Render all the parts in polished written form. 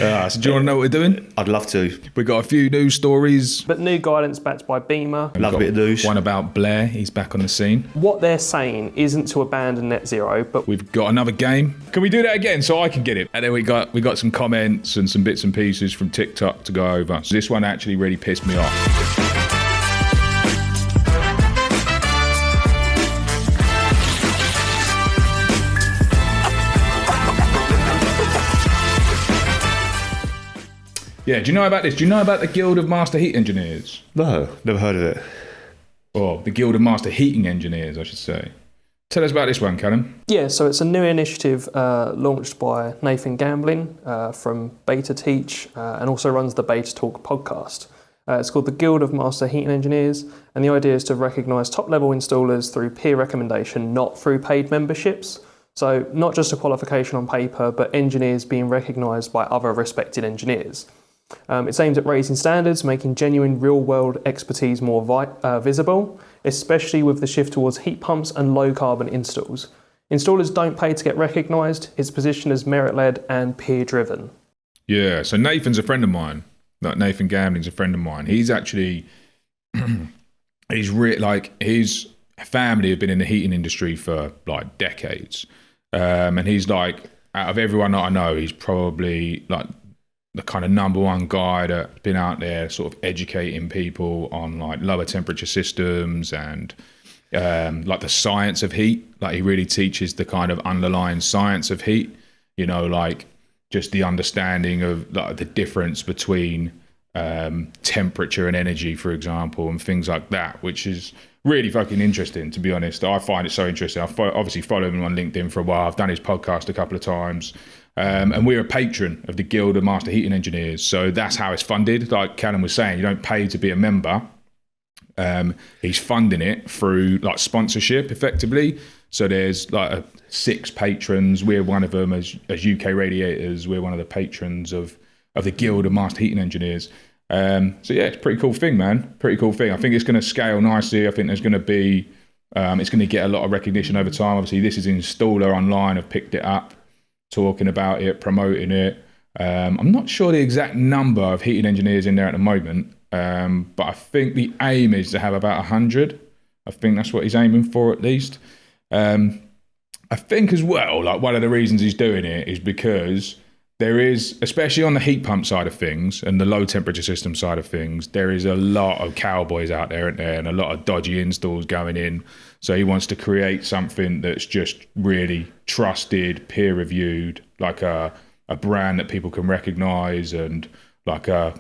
So do you want to know what we're doing? I'd love to. We've got a few news stories. But new guidance backed by Beamer. Love a bit of news. One about Blair. He's back on the scene. What they're saying isn't to abandon net zero, but We've got another game. Can we do that again so I can get it? And then we got some comments and some bits and pieces from TikTok to go over. So this one actually really pissed me off. Yeah, do you know about this? Do you know about the Guild of Master Heat Engineers? No, never heard of it. Or the Guild of Master Heating Engineers, I should say. Tell us about this one, Callum. yeah, so it's a new initiative launched by Nathan Gambling from Beta Teach and also runs the Beta Talk podcast. It's called the Guild of Master Heating Engineers, and the idea is to recognise top-level installers through peer recommendation, not through paid memberships. So not just a qualification on paper, but engineers being recognised by other respected engineers. It's aimed at raising standards, making genuine real-world expertise more visible, especially with the shift towards heat pumps and low-carbon installs. Installers don't pay to get recognised. It's positioned as merit-led and peer-driven. Yeah, so Nathan's a friend of mine. Like Nathan Gambling's a friend of mine. He's actually, his family have been in the heating industry for like decades. And he's like, out of everyone that I know, he's probably like the kind of number one guy that's been out there sort of educating people on like lower temperature systems and like the science of heat. Like he really teaches the kind of underlying science of heat, you know, like just the understanding of like the difference between temperature and energy, for example, and things like that, which is really fucking interesting, to be honest. I find it so interesting. I've obviously followed him on LinkedIn for a while. I've done his podcast a couple of times. And we're a patron of the Guild of Master Heating Engineers. So that's how it's funded. Like Callum was saying, you don't pay to be a member. He's funding it through like sponsorship effectively. So there's like 6 patrons. We're one of them as UK Radiators. We're one of the patrons of the Guild of Master Heating Engineers. So yeah, it's a pretty cool thing, man. Pretty cool thing. I think it's going to scale nicely. I think there's going to be, it's going to get a lot of recognition over time. Obviously, this is Installer Online have picked it up, talking about it, promoting it. I'm not sure the exact number of heating engineers in there at the moment, but I think the aim is to have about 100. I think that's what he's aiming for at least. I think as well, like one of the reasons he's doing it is because there is, especially on the heat pump side of things and the low temperature system side of things, there is a lot of cowboys out there, isn't there, and a lot of dodgy installs going in. So he wants to create something that's just really trusted, peer reviewed, like a brand that people can recognize and like a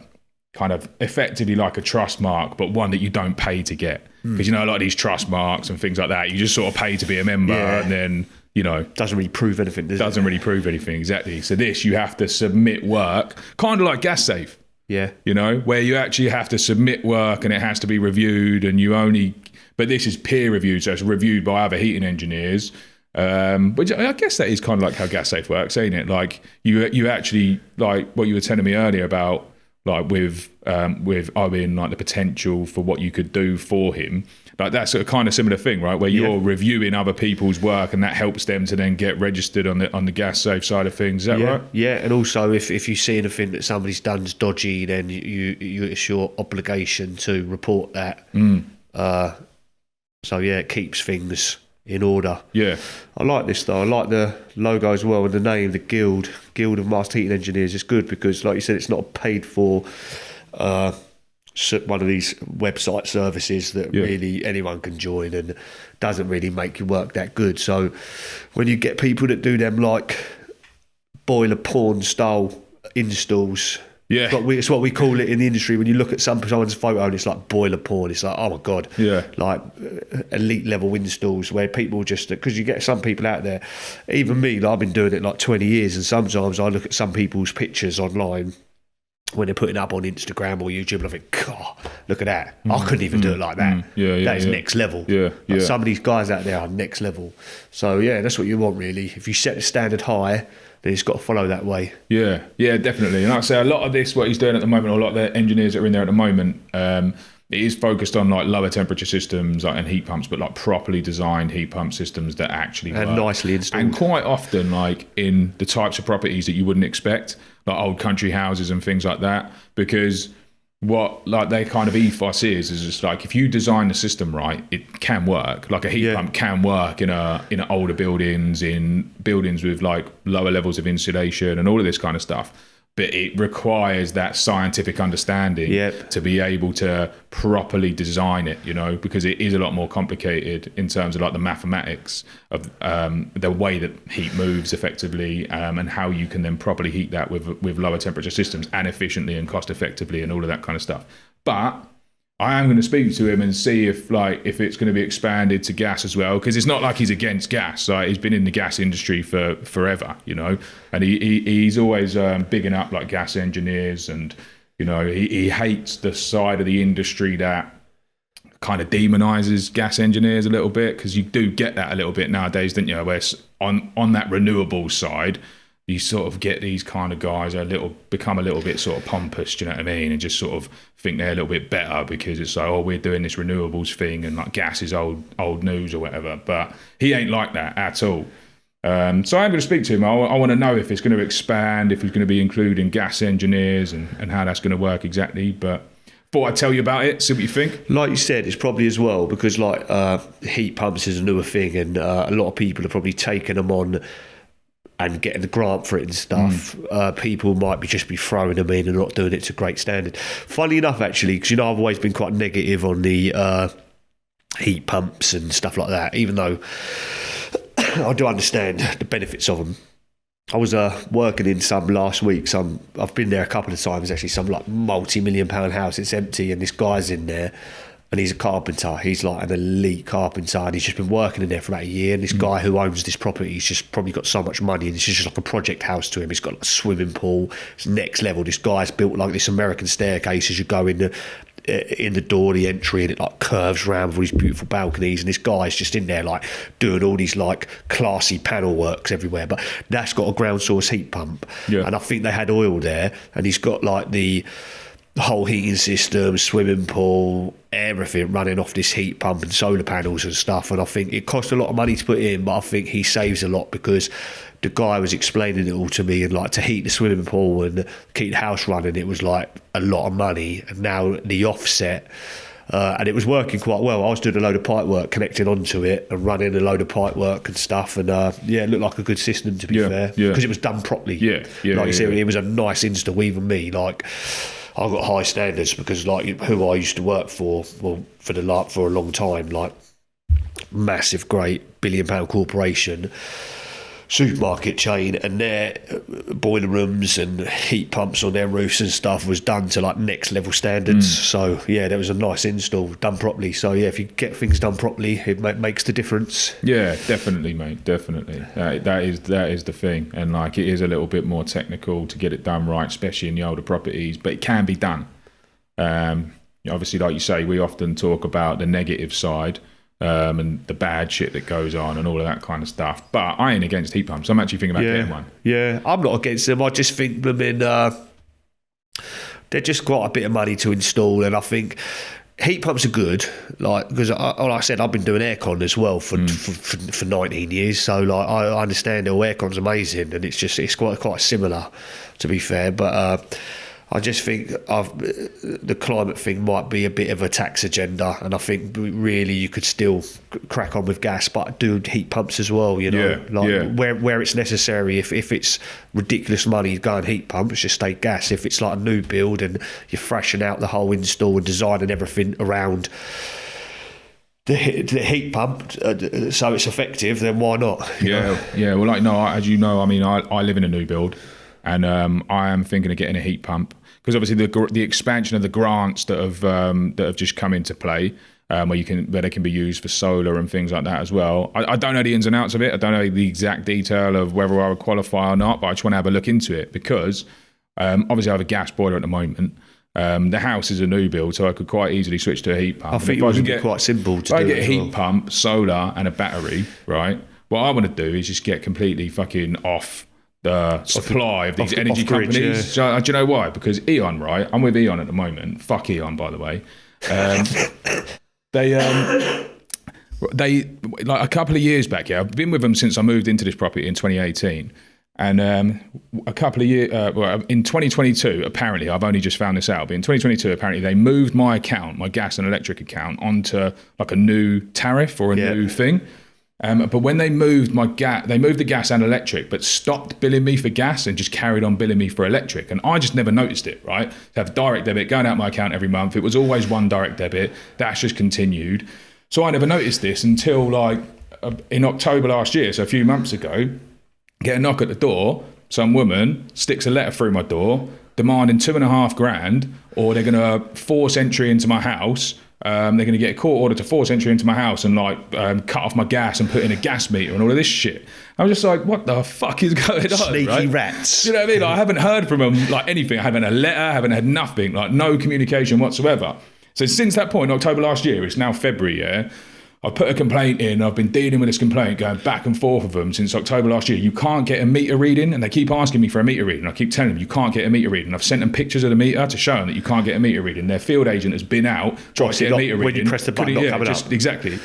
kind of effectively like a trust mark, but one that you don't pay to get. Because you know, a lot of these trust marks and things like that, you just sort of pay to be a member and then, you know, doesn't really prove anything, does it? Doesn't really prove anything, exactly. So this, you have to submit work, kind of like Gas Safe. Yeah. You know, where you actually have to submit work and it has to be reviewed and you only, but this is peer reviewed, so it's reviewed by other heating engineers. Which I guess that is kind of like how Gas Safe works, ain't it? Like you actually, like what you were telling me earlier about, like with Owen, like the potential for what you could do for him. Like that's a kind of similar thing, right? Where you're reviewing other people's work and that helps them to then get registered on the Gas Safe side of things. Is that right? Yeah, and also if you see anything that somebody's done's dodgy, then you it's your obligation to report that. So yeah, it keeps things in order. Yeah. I like this though. I like the logo as well and the name, the Guild of Master Heating Engineers. It's good because, like you said, it's not paid for one of these website services that really anyone can join and doesn't really make your work that good. So when you get people that do them like boiler porn style installs, it's what we call it in the industry. When you look at someone's photo and it's like boiler porn, it's like, oh my God, like elite level installs where people just, because you get some people out there, even me, like I've been doing it like 20 years and sometimes I look at some people's pictures online when they're putting up on Instagram or YouTube and I think, God, look at that. I couldn't even do it like that. That is next level. Like some of these guys out there are next level. So yeah, that's what you want really. If you set the standard high, then it's got to follow that way. Yeah, definitely. And like I say, a lot of this, what he's doing at the moment, or a lot of the engineers that are in there at the moment, it is focused on like lower temperature systems and heat pumps, but like properly designed heat pump systems that actually work. And nicely installed. And quite often like in the types of properties that you wouldn't expect. like old country houses and things like that, because what like their kind of ethos is just like, if you design the system right, it can work. Like a heat pump can work in older buildings, in buildings with like lower levels of insulation and all of this kind of stuff. But it requires that scientific understanding to be able to properly design it, you know, because it is a lot more complicated in terms of like the mathematics of the way that heat moves effectively, and how you can then properly heat that with lower temperature systems and efficiently and cost effectively and all of that kind of stuff. But I am going to speak to him and see if it's going to be expanded to gas as well, because it's not like he's against gas. Like, he's been in the gas industry for forever, you know, and he's always bigging up like gas engineers, and you know he hates the side of the industry that kind of demonizes gas engineers a little bit, because you do get that a little bit nowadays, don't you? Where on that renewable side, you sort of get these kind of guys become a little bit sort of pompous, do you know what I mean? And just sort of think they're a little bit better because it's like, oh, we're doing this renewables thing and like gas is old news or whatever. But he ain't like that at all. So I'm going to speak to him. I want to know if it's going to expand, if he's going to be including gas engineers and how that's going to work exactly. But thought I'd tell you about it, see what you think. Like you said, it's probably as well because like heat pumps is a newer thing, and a lot of people are probably taking them on and getting the grant for it and stuff. People might just be throwing them in and not doing it to great standard. Funny enough, actually, because you know I've always been quite negative on the heat pumps and stuff like that, even though I do understand the benefits of them. I was working in some last week. I've been there a couple of times actually. Some like multi-million-pound house. It's empty, and this guy's in there. And he's a carpenter. He's like an elite carpenter, and he's just been working in there for about a year. And this guy who owns this property, he's just probably got so much money, and it's just like a project house to him. He's got like a swimming pool. It's next level. This guy's built like this American staircase as you go in the door, the entry, and it like curves around with all these beautiful balconies. And this guy's just in there like doing all these like classy panel works everywhere. But that's got a ground source heat pump, and I think they had oil there. And he's got like the whole heating system, swimming pool, everything running off this heat pump and solar panels and stuff. And I think it cost a lot of money to put in, but I think he saves a lot because the guy was explaining it all to me, and like to heat the swimming pool and keep the house running, it was like a lot of money. And now the offset, and it was working quite well. I was doing a load of pipe work connecting onto it and running a load of pipe work and stuff, and it looked like a good system, to be fair, because it was done properly. Like you said, it was a nice install. Even me, like, I've got high standards because, like, who I used to work for, well, for a long time, like, massive, great billion-pound corporation, supermarket chain, and their boiler rooms and heat pumps on their roofs and stuff was done to like next level standards. So there was a nice install done properly. So if you get things done properly, it makes the difference. Yeah, definitely, mate, definitely. That is the thing, and like it is a little bit more technical to get it done right, especially in the older properties, but it can be done. Obviously, like you say, we often talk about the negative side. And the bad shit that goes on and all of that kind of stuff. But I ain't against heat pumps. I'm actually thinking about getting one. Yeah, I'm not against them. I just think them they're just quite a bit of money to install, and I think heat pumps are good. Like, because like I said, I've been doing aircon as well for 19 years. So like I understand how aircon's amazing, and it's quite similar, to be fair. But I just think the climate thing might be a bit of a tax agenda, and I think really you could still crack on with gas, but do heat pumps as well, you know, where it's necessary. If it's ridiculous money, go and heat pumps, just stay gas. If it's like a new build and you're thrashing out the whole install and designing everything around the heat pump so it's effective, then why not? Well, like, no, as you know, I mean, I live in a new build, and I am thinking of getting a heat pump. Because obviously the expansion of the grants that have just come into play, where they can be used for solar and things like that as well. I don't know the ins and outs of it. I don't know the exact detail of whether I would qualify or not, but I just want to have a look into it because obviously I have a gas boiler at the moment. The house is a new build, so I could quite easily switch to a heat pump. I think it would be quite simple to do. If I get a heat pump, solar, and a battery, right? What I want to do is just get completely fucking off the supply of these energy companies. So, do you know why? Because Eon, right? I'm with Eon at the moment. Fuck Eon, by the way. They like a couple of years back. I've been with them since I moved into this property in 2018, And a couple of years, well, in 2022, apparently, I've only just found this out, but in 2022, apparently they moved my account, my gas and electric account, onto like a new tariff or a new thing. But when they moved they moved the gas and electric, but stopped billing me for gas and just carried on billing me for electric. And I just never noticed it, right? To have direct debit going out my account every month. It was always one direct debit. That's just continued. So I never noticed this until like in October last year, so a few months ago, get a knock at the door. Some woman sticks a letter through my door demanding $2,500, or they're going to force entry into my house. They're going to get a court order to force entry into my house and like cut off my gas and put in a gas meter and all of this shit. I was just like, what the fuck is going on? Sneaky rats. You know what I mean? Like, I haven't heard from them like anything. I haven't had a letter, I haven't had nothing, like no communication whatsoever. So since that point, October last year, it's now February, yeah? I've put a complaint in. I've been dealing with this complaint, going back and forth with them since October last year. You can't get a meter reading, and they keep asking me for a meter reading. I keep telling them you can't get a meter reading. I've sent them pictures of the meter to show them that you can't get a meter reading. Their field agent has been out trying to get a meter reading. When you press the button, not coming up. Exactly.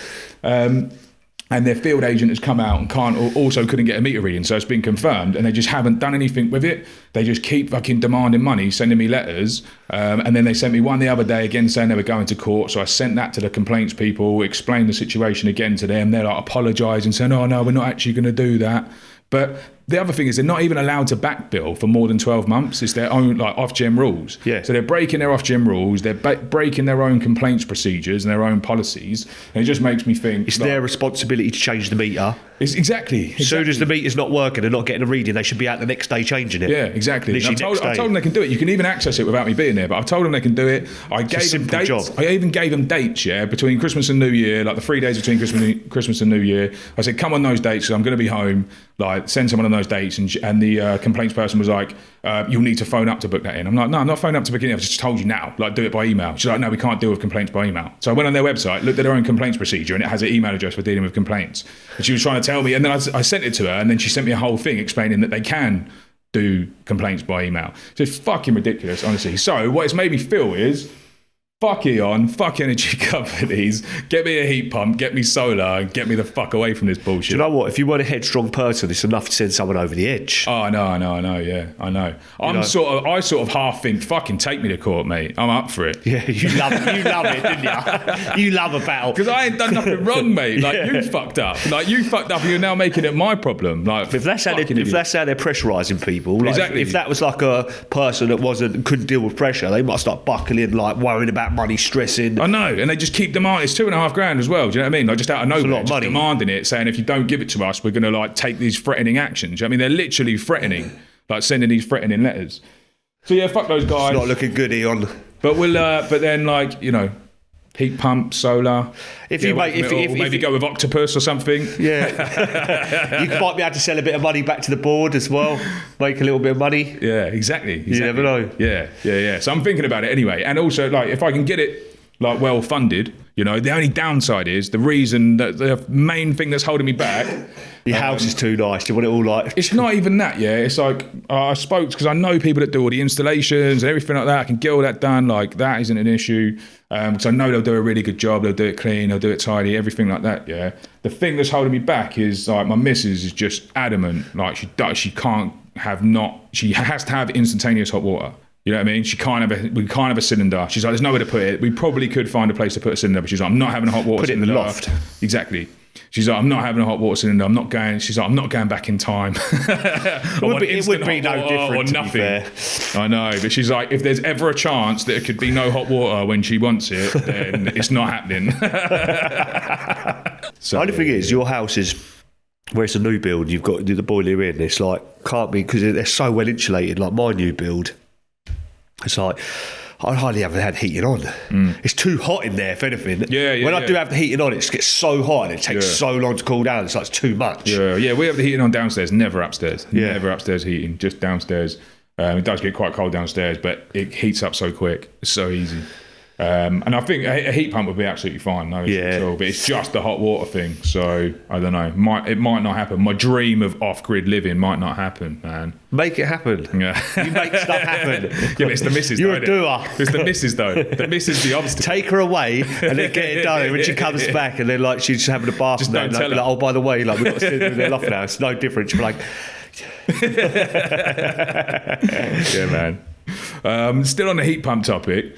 And their field agent has come out and couldn't get a meter reading, so it's been confirmed, and they just haven't done anything with it. They just keep fucking demanding money, sending me letters, and then they sent me one the other day again saying they were going to court. So I sent that to the complaints people, explained the situation again to them. They're like apologising, saying, "Oh no, we're not actually going to do that." But the other thing is they're not even allowed to backbill for more than 12 months. It's their own like off-gem rules. Yeah. So they're breaking their off-gem rules. They're breaking their own complaints procedures and their own policies. And it just makes me think... It's their responsibility to change the meter. It's exactly. As soon as the meter's not working and not getting a reading, they should be out the next day changing it. Yeah, exactly. I've told them they can do it. You can even access it without me being there, but I've told them they can do it. I gave them dates. Job. I even gave them dates, yeah, between Christmas and New Year, like the 3 days between Christmas and New Year. I said, come on those dates, 'cause I'm going to be home. Like, send someone on those dates. And the complaints person was like, you'll need to phone up to book that in. I'm like, no, I'm not phoning up to book it in. I've just told you now. Like, do it by email. She's like, no, we can't deal with complaints by email. So I went on their website, looked at their own complaints procedure, and it has an email address for dealing with complaints. And she was trying to tell me, and then I sent it to her, and then she sent me a whole thing explaining that they can do complaints by email. So it's fucking ridiculous, honestly. So what it's made me feel is, fuck Eon, fuck energy companies, get me a heat pump, get me solar, and get me the fuck away from this bullshit. Do you know what? If you weren't a headstrong person, it's enough to send someone over the edge. Oh, I know, yeah, I know. I sort of half think, fucking take me to court, mate. I'm up for it. Yeah, you love it, didn't you? You love a battle. Because I ain't done nothing wrong, mate. Like, you fucked up. Like, you fucked up and you're now making it my problem. Like, if that's how they're pressurising people, like, exactly. If that was like a person that couldn't deal with pressure, they might start buckling, like worrying about money, stressing. I know, and they just keep demanding. It's $2,500 as well. Do you know what I mean? Like, just out of nowhere, a lot of money. Demanding it, saying if you don't give it to us, we're going to like take these threatening actions. Do you know what I mean? They're literally threatening, like sending these threatening letters. So yeah, fuck those guys. It's not looking good, Eon. But but then like, you know, heat pump, solar. Maybe go with Octopus or something. Yeah, you might be able to sell a bit of money back to the board as well. Make a little bit of money. Yeah, exactly. You never know. Yeah. So I'm thinking about it anyway, and also like if I can get it like well funded, you know, the only downside is the main thing that's holding me back. Your house is too nice. You want it all like... It's not even that, yeah. It's like, I spoke, because I know people that do all the installations and everything like that. I can get all that done. Like, that isn't an issue. Because I know they'll do a really good job. They'll do it clean. They'll do it tidy, everything like that, yeah. The thing that's holding me back is, like, my missus is just adamant. Like, she has to have instantaneous hot water. You know what I mean? We can't have a cylinder. She's like, there's nowhere to put it. We probably could find a place to put a cylinder, but she's like, I'm not having a hot water cylinder. Put it in the loft. Exactly. She's like, I'm not having a hot water cylinder. I'm not going back in time. It would be no different, or nothing. I know, but she's like, if there's ever a chance that it could be no hot water when she wants it, then it's not happening. So, the only thing is, your house is where it's a new build. You've got to do the boiler in. It's like, can't be, because they're so well insulated. Like my new build, it's like, I hardly ever had heating on. It's too hot in there, if anything. When I do have the heating on, it gets so hot and it takes so long to cool down. It's like it's too much. Yeah, we have the heating on downstairs, never upstairs. Never upstairs heating, just downstairs. It does get quite cold downstairs, but it heats up so quick. It's so easy. And I think a heat pump would be absolutely fine, no issue at all. But it's just the hot water thing. So I don't know. It might not happen. My dream of off-grid living might not happen, man. Make it happen. Yeah. You make stuff happen. Yeah, but it's the missus. You're a doer. It's the missus though. The missus the obstacle. Take her away and then get it done. When she comes back and then like she's having a bath, just and then like, oh, by the way, like we've got to sit in the loft now. It's no different. She'll be like, Yeah, man. Still on the heat pump topic.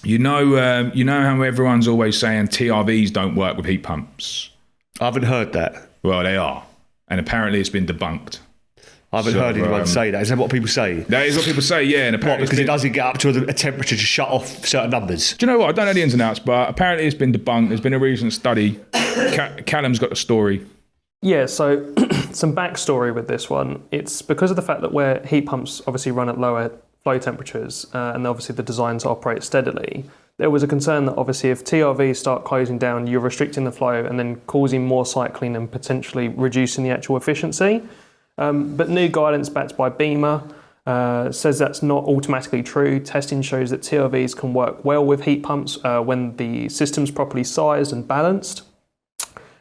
You know how everyone's always saying TRVs don't work with heat pumps. I haven't heard that. Well, they are, and apparently it's been debunked. I haven't heard anyone say that. Is that what people say? That is what people say, yeah. And apparently because it doesn't get up to a temperature to shut off certain numbers. Do you know what? I don't know the ins and outs, but apparently it's been debunked. There's been a recent study. Callum's got the story. Yeah, so some backstory with this one. It's because of the fact that where heat pumps obviously run at lower flow temperatures and obviously the designed to operate steadily, there was a concern that obviously if TRVs start closing down, you're restricting the flow and then causing more cycling and potentially reducing the actual efficiency. But new guidance backed by Beamer says that's not automatically true. Testing shows that TRVs can work well with heat pumps when the system's properly sized and balanced.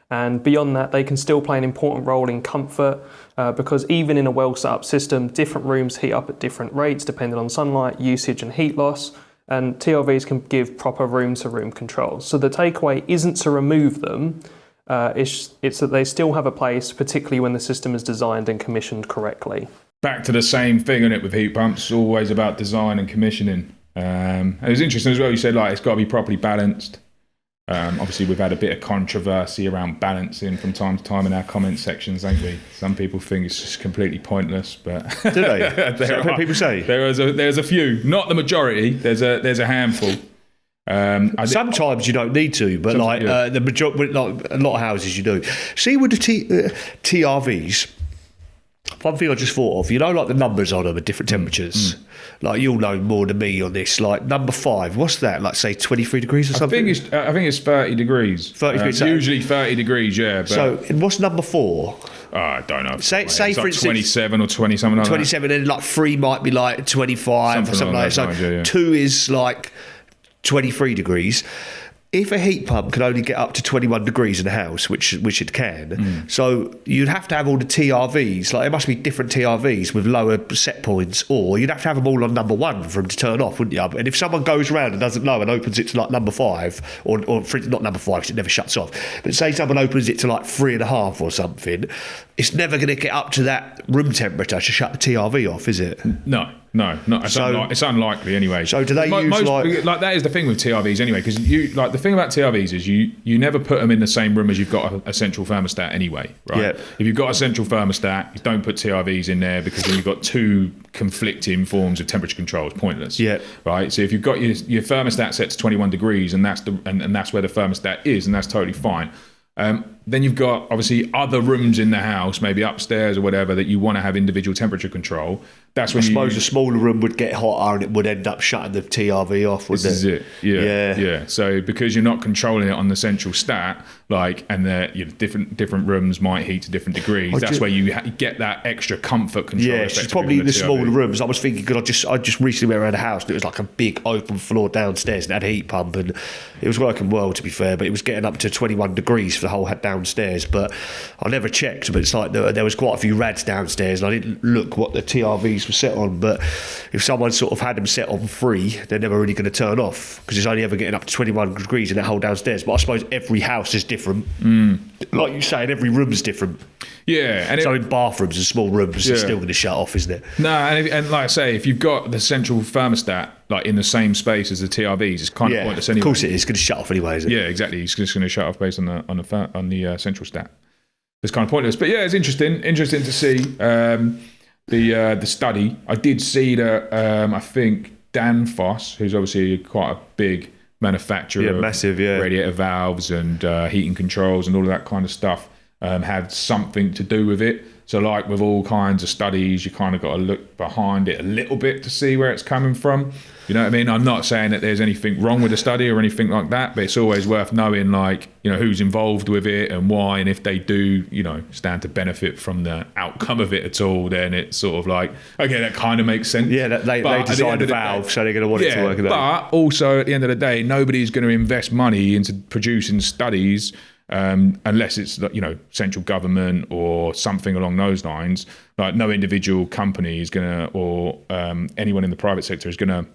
And beyond that, they can still play an important role in comfort because even in a well set up system, different rooms heat up at different rates depending on sunlight, usage and heat loss. And TRVs can give proper room to room control. So the takeaway isn't to remove them, it's that they still have a place, particularly when the system is designed and commissioned correctly. Back to the same thing, isn't it, with heat pumps, always about design and commissioning. It was interesting as well, you said it's got to be properly balanced. Obviously, we've had a bit of controversy around balancing from time to time in our comment sections, ain't we? Some people think it's just completely pointless, but do they? Is that what people say? There's a few, not the majority. There's a handful. Sometimes you don't need to, but the majority, like a lot of houses, you do. See with the TRVs. One thing I just thought of, like the numbers on them at different temperatures. Like you'll know more than me on this. Like number 5, what's that? Like say 23 degrees or something? I think it's 30 degrees. 30 degrees. Usually 30 degrees, yeah. But so what's number 4? I don't know. Say it's for like instance, 27 or 20 something like 27, and like 3 might be like 25 or something like that. So 2 is like 23 degrees. If a heat pump can only get up to 21 degrees in a house, which it can, so you'd have to have all the TRVs, like there must be different TRVs with lower set points, or you'd have to have them all on number 1 for them to turn off, wouldn't you? And if someone goes around and doesn't know and opens it to like number 5, or not number 5 because it never shuts off, but say someone opens it to like 3.5 or something, it's never going to get up to that room temperature to shut the TRV off, is it? No, it's unlikely anyway. So do they use like that is the thing with TRVs anyway, because the thing about TRVs is you never put them in the same room as you've got a central thermostat anyway, right? Yeah. If you've got a central thermostat, you don't put TRVs in there because then you've got 2 conflicting forms of temperature control. It's pointless. Yeah. Right. So if you've got your thermostat set to 21 degrees and that's where the thermostat is, and that's totally fine. Then you've got obviously other rooms in the house, maybe upstairs or whatever, that you want to have individual temperature control. That's when I suppose a smaller room would get hotter and it would end up shutting the TRV off, wouldn't it? This is it. Yeah. So because you're not controlling it on the central stat, and the different rooms might heat to different degrees. That's where you get that extra comfort control. Yeah, it's probably the smaller rooms. I was thinking because I just recently went around a house and it was like a big open floor downstairs and it had a heat pump and it was working well, to be fair, but it was getting up to 21 degrees for the whole downstairs. But I never checked, but it's like there was quite a few rads downstairs and I didn't look what the TRVs were set on. But if someone sort of had them set on 3, they're never really going to turn off because it's only ever getting up to 21 degrees in that whole downstairs. But I suppose every house is different. Like you say, every room's different. Yeah, and so in bathrooms and small rooms, it's still going to shut off, isn't it? No, and like I say, if you've got the central thermostat like in the same space as the TRVs, it's kind of pointless anyway. Of course, it is going to shut off anyway, isn't it? Yeah, exactly. It's just going to shut off based on the central stat. It's kind of pointless, but yeah, it's interesting to see the study. I did see that I think Danfoss, who's obviously quite a big manufacturer of massive, radiator valves and heating controls and all of that kind of stuff, had something to do with it. So like with all kinds of studies, you kind of got to look behind it a little bit to see where it's coming from. You know what I mean? I'm not saying that there's anything wrong with the study or anything like that, but it's always worth knowing, like, who's involved with it and why, and if they do, stand to benefit from the outcome of it at all, then it's sort of like, okay, that kind of makes sense. Yeah, they designed a valve, so they're going to want it to work. But also, at the end of the day, nobody's going to invest money into producing studies unless it's central government or something along those lines. Like no individual company is going to, or anyone in the private sector is going to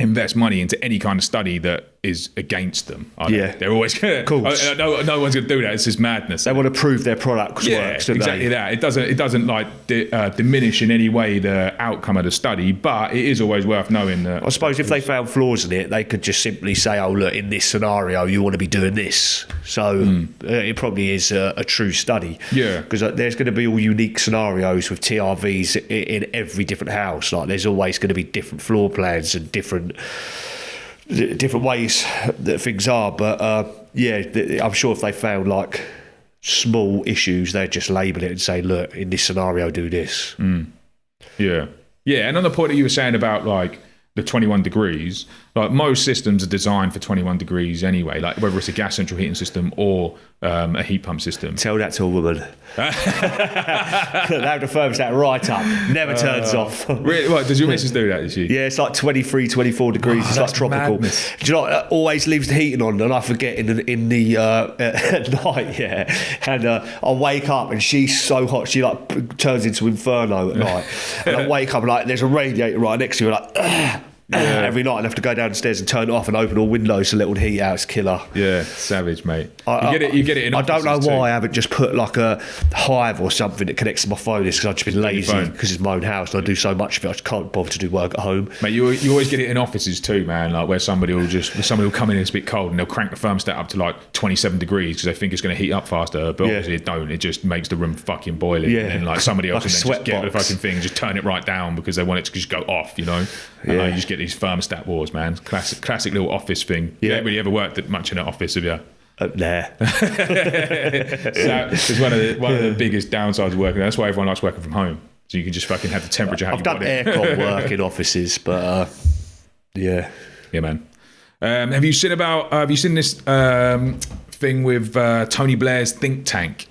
invest money into any kind of study that is against them. They're always going to. No one's going to do that. It's just madness. They want to prove their products works. Exactly that. It doesn't like diminish in any way the outcome of the study, but it is always worth knowing that. I suppose if they found flaws in it, they could just simply say, "Oh, look, in this scenario, you want to be doing this." So it probably is a true study. Yeah, because there's going to be all unique scenarios with TRVs in every different house. Like there's always going to be different floor plans and different ways that things are, but I'm sure if they found like small issues, they'd just label it and say, look, in this scenario do this. And on the point that you were saying about like the 21 degrees, like most systems are designed for 21 degrees anyway, like whether it's a gas central heating system or a heat pump system. Tell that to a woman. They have the thermostat right up, never turns off. Really? What, does your missus do that, does she? Yeah, it's like 23, 24 degrees. It's like tropical. Madness. Do you know what? Always leaves the heating on, and I forget in the at night, and I wake up and she's so hot, she like turns into Inferno at night, and I wake up and like there's a radiator right next to me, like. Every night I have to go downstairs and turn it off and open all windows to let all the heat out. It's killer. Yeah, savage, mate. You get it in I don't know offices why too. I haven't just put like a Hive or something that connects to my phone. It's because I've just been lazy because it's my own house and I do so much of it. I just can't bother to do work at home. Mate, you always get it in offices too, man. Like where somebody will come in and it's a bit cold and they'll crank the thermostat up to like 27 degrees because they think it's going to heat up faster. But obviously it don't. It just makes the room fucking boiling. Yeah. And then like somebody else like can then just get the fucking thing, just turn it right down because they want it to just go off, you know. And you just get these thermostat wars, man. Classic little office thing. You haven't really ever worked at much in an office, have you? Nah. So it's one of the biggest downsides of working. That's why everyone likes working from home. So you can just fucking have the temperature. I've done aircon work in offices, but yeah, man. Have you seen this thing with Tony Blair's think tank?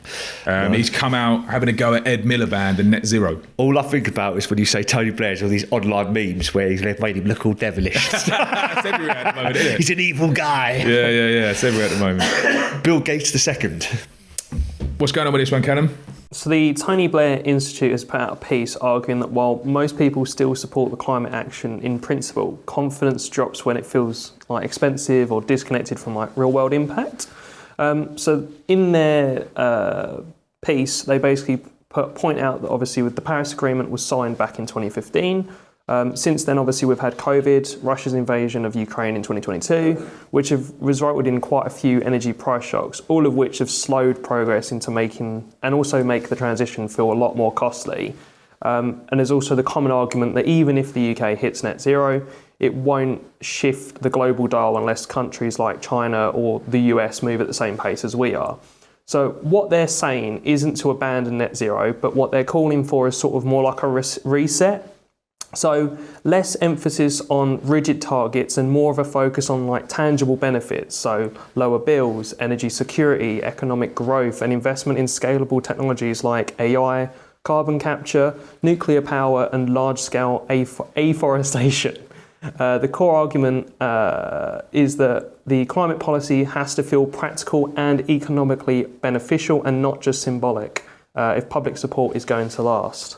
He's come out having a go at Ed Miliband and net zero. All I think about is when you say Tony Blair's all these online memes where they've made him look all devilish. It's everywhere at the moment, isn't it? He's an evil guy. Yeah. It's everywhere at the moment. Bill Gates II. What's going on with this one, Callum? So the Tony Blair Institute has put out a piece arguing that while most people still support the climate action in principle, confidence drops when it feels like expensive or disconnected from like real world impact. So in their piece, they basically point out that obviously with the Paris Agreement was signed back in 2015. Since then, obviously, we've had COVID, Russia's invasion of Ukraine in 2022, which have resulted in quite a few energy price shocks, all of which have slowed progress into making and also make the transition feel a lot more costly. And there's also the common argument that even if the UK hits net zero, it won't shift the global dial unless countries like China or the US move at the same pace as we are. So what they're saying isn't to abandon net zero, but what they're calling for is sort of more like a reset. So less emphasis on rigid targets and more of a focus on like tangible benefits. So lower bills, energy security, economic growth and investment in scalable technologies like AI, carbon capture, nuclear power and large-scale afforestation. The core argument is that the climate policy has to feel practical and economically beneficial and not just symbolic if public support is going to last.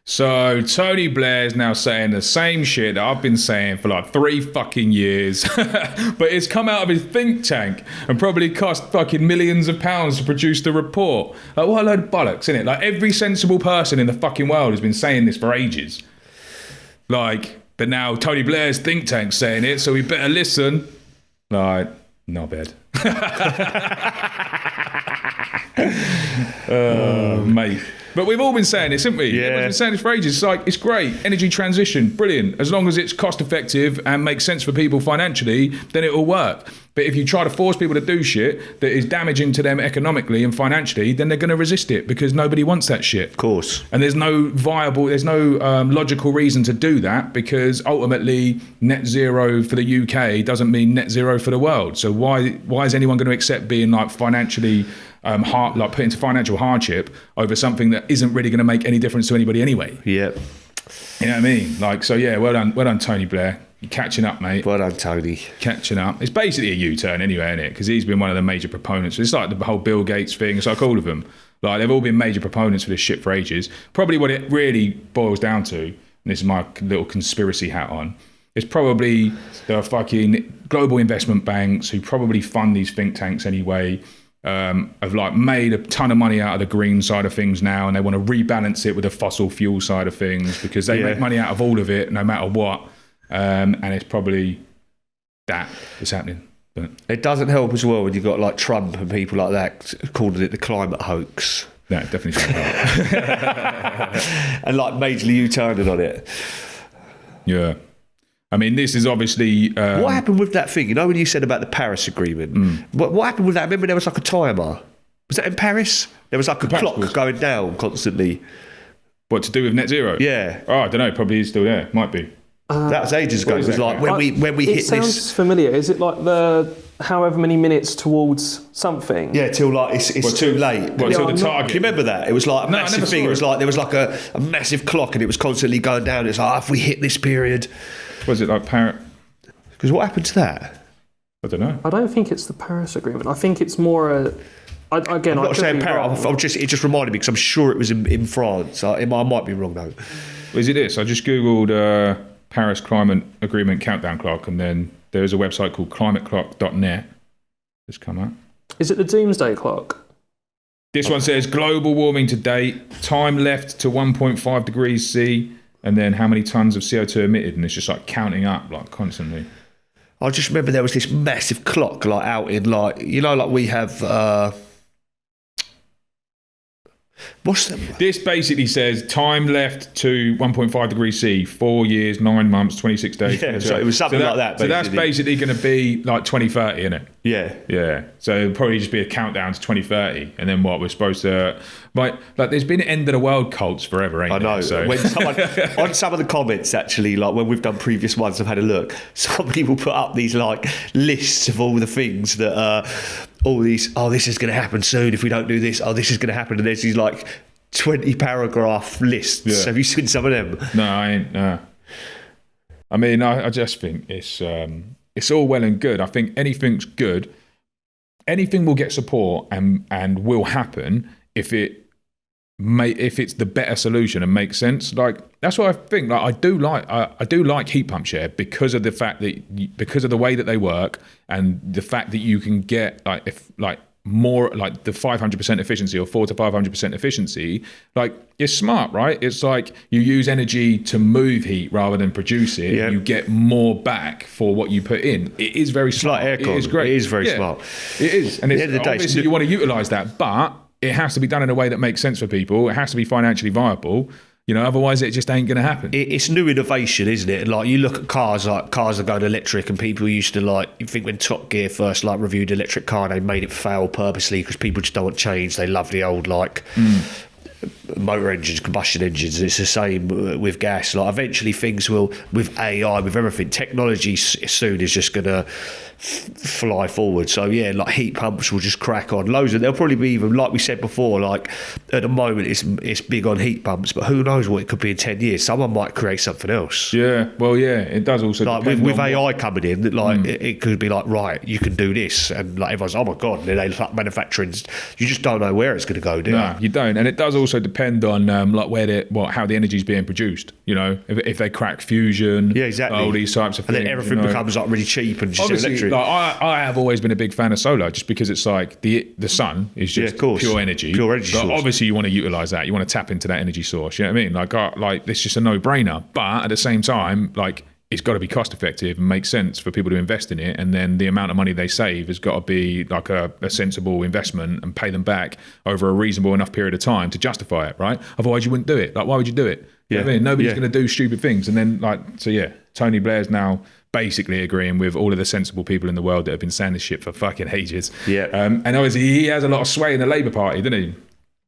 So Tony Blair is now saying the same shit that I've been saying for like 3 fucking years, but it's come out of his think tank and probably cost fucking millions of pounds to produce the report. Like, what a load of bollocks, isn't it? Like every sensible person in the fucking world has been saying this for ages. Like, but now Tony Blair's think tank's saying it, so we better listen. Like, not bad. Mate. But we've all been saying this, haven't we? Yeah. Everyone's been saying this for ages. It's like, it's great. Energy transition, brilliant. As long as it's cost effective and makes sense for people financially, then it'll work. But if you try to force people to do shit that is damaging to them economically and financially, then they're going to resist it because nobody wants that shit. Of course. And there's no logical reason to do that because ultimately net zero for the UK doesn't mean net zero for the world. So why is anyone going to accept being like financially put into financial hardship over something that isn't really going to make any difference to anybody anyway? Yeah. You know what I mean? Like, so yeah, well done, Tony Blair. You're catching up, mate. Well done, Tony. Catching up. It's basically a U-turn anyway, isn't it? Because he's been one of the major proponents. It's like the whole Bill Gates thing. It's like all of them. Like, they've all been major proponents for this shit for ages. Probably what it really boils down to, and this is my little conspiracy hat on, It's probably the fucking global investment banks who probably fund these think tanks anyway. Have like made a ton of money out of the green side of things now, and they want to rebalance it with the fossil fuel side of things because they make money out of all of it, no matter what. And it's probably that is happening. But it doesn't help as well when you've got like Trump and people like that calling it the climate hoax. No, it definitely doesn't help. And like majorly U-turning on it. Yeah. I mean, this is obviously... what happened with that thing? You know when you said about the Paris Agreement? What happened with that? I remember there was like a timer. Was that in Paris? There was like a clock going down constantly. What, to do with net zero? Yeah. Oh, I don't know. Probably is still there. Might be. That was ages ago. It was like when we hit this... It sounds familiar. Is it like the however many minutes towards something? Yeah, till like it's too late. What, till the target? Do you remember that? It was like a massive thing. It was like there was like a massive clock and it was constantly going down. It's like, if we hit this period... Was it like Paris? Because what happened to that? I don't know. I don't think it's the Paris Agreement. I think it's more a... Again, I'm not saying Paris. It just reminded me because I'm sure it was in France. I might be wrong though. Is it this? I just googled Paris Climate Agreement countdown clock, and then there is a website called climateclock.net. Just come up. Is it the Doomsday Clock? This one says global warming to date, time left to 1.5 degrees C, and then how many tons of CO2 emitted, and it's just like counting up like constantly. I just remember there was this massive clock like out in like, you know, like we have what's the... This basically says time left to 1.5 degrees C, 4 years, 9 months, 26 days. Yeah, so it was something like that. So that's basically going to be like 2030, isn't it? Yeah. Yeah. So it'll probably just be a countdown to 2030. And then what, we're supposed to... Like there's been end of the world cults forever, ain't there? I know. So. When someone, on some of the comments, actually, like when we've done previous ones, I've had a look. Some people put up these like lists of all the things that all these, this is going to happen soon if we don't do this. Oh, this is going to happen. And there's these like 20 paragraph lists. Yeah. Have you seen some of them? No, I ain't. No. I mean, I just think it's all well and good. I think anything's good. Anything will get support and will happen if it's the better solution and makes sense. Like that's what I think. Like I do like heat pump share because of the fact that because of the way that they work and the fact that you can get more like the 500% efficiency or 400 to 500% efficiency. Like it's smart, right? It's like you use energy to move heat rather than produce it. Yeah. You get more back for what you put in. It is very smart. It's like aircon. It is great. It is very smart. It is, and it's obviously you want to utilize that, but it has to be done in a way that makes sense for people. It has to be financially viable. You know, otherwise it just ain't going to happen. It's new innovation, isn't it? Like you look at cars, like cars are going electric, and people used to like. You think when Top Gear first like reviewed electric car, they made it fail purposely because people just don't want change. They love the old like motor engines, combustion engines. It's the same with gas. Like eventually things will, with AI, with everything, technology soon is just going to fly forward. So yeah, like heat pumps will just crack on loads, and they'll probably be even like we said before. Like at the moment, it's big on heat pumps, but who knows what it could be in 10 years? Someone might create something else. Yeah, well, yeah, it does also like with AI coming in. Like it could be like, right, you can do this, and like everyone's, oh my god, and then they start manufacturing. You just don't know where it's going to go, do you? No, you don't, and it does also depend on like how the energy is being produced. You know, if they crack fusion, yeah, exactly, all these types of and things, then everything becomes like really cheap and just obviously, electric. Like, I have always been a big fan of solar, just because it's like the sun is just pure energy. Pure energy but source. Obviously, you want to utilize that. You want to tap into that energy source. You know what I mean? Like it's just a no-brainer. But at the same time, like it's got to be cost effective and make sense for people to invest in it. And then the amount of money they save has got to be like a sensible investment and pay them back over a reasonable enough period of time to justify it, right? Otherwise, you wouldn't do it. Like, why would you do it? You know what I mean? Nobody's going to do stupid things. And then Tony Blair's now basically agreeing with all of the sensible people in the world that have been saying this shit for fucking ages. Yeah. And obviously he has a lot of sway in the Labour Party, doesn't he?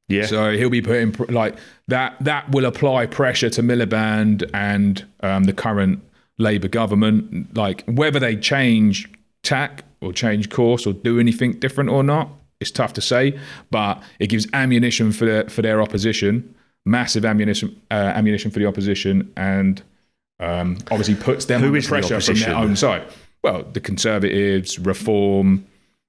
Yeah. So he'll be putting like that will apply pressure to Miliband and the current Labour government, like whether they change tack or change course or do anything different or not. It's tough to say, but it gives ammunition for their opposition, massive ammunition for the opposition, and obviously puts them under pressure from their own side. Well, the Conservatives, Reform.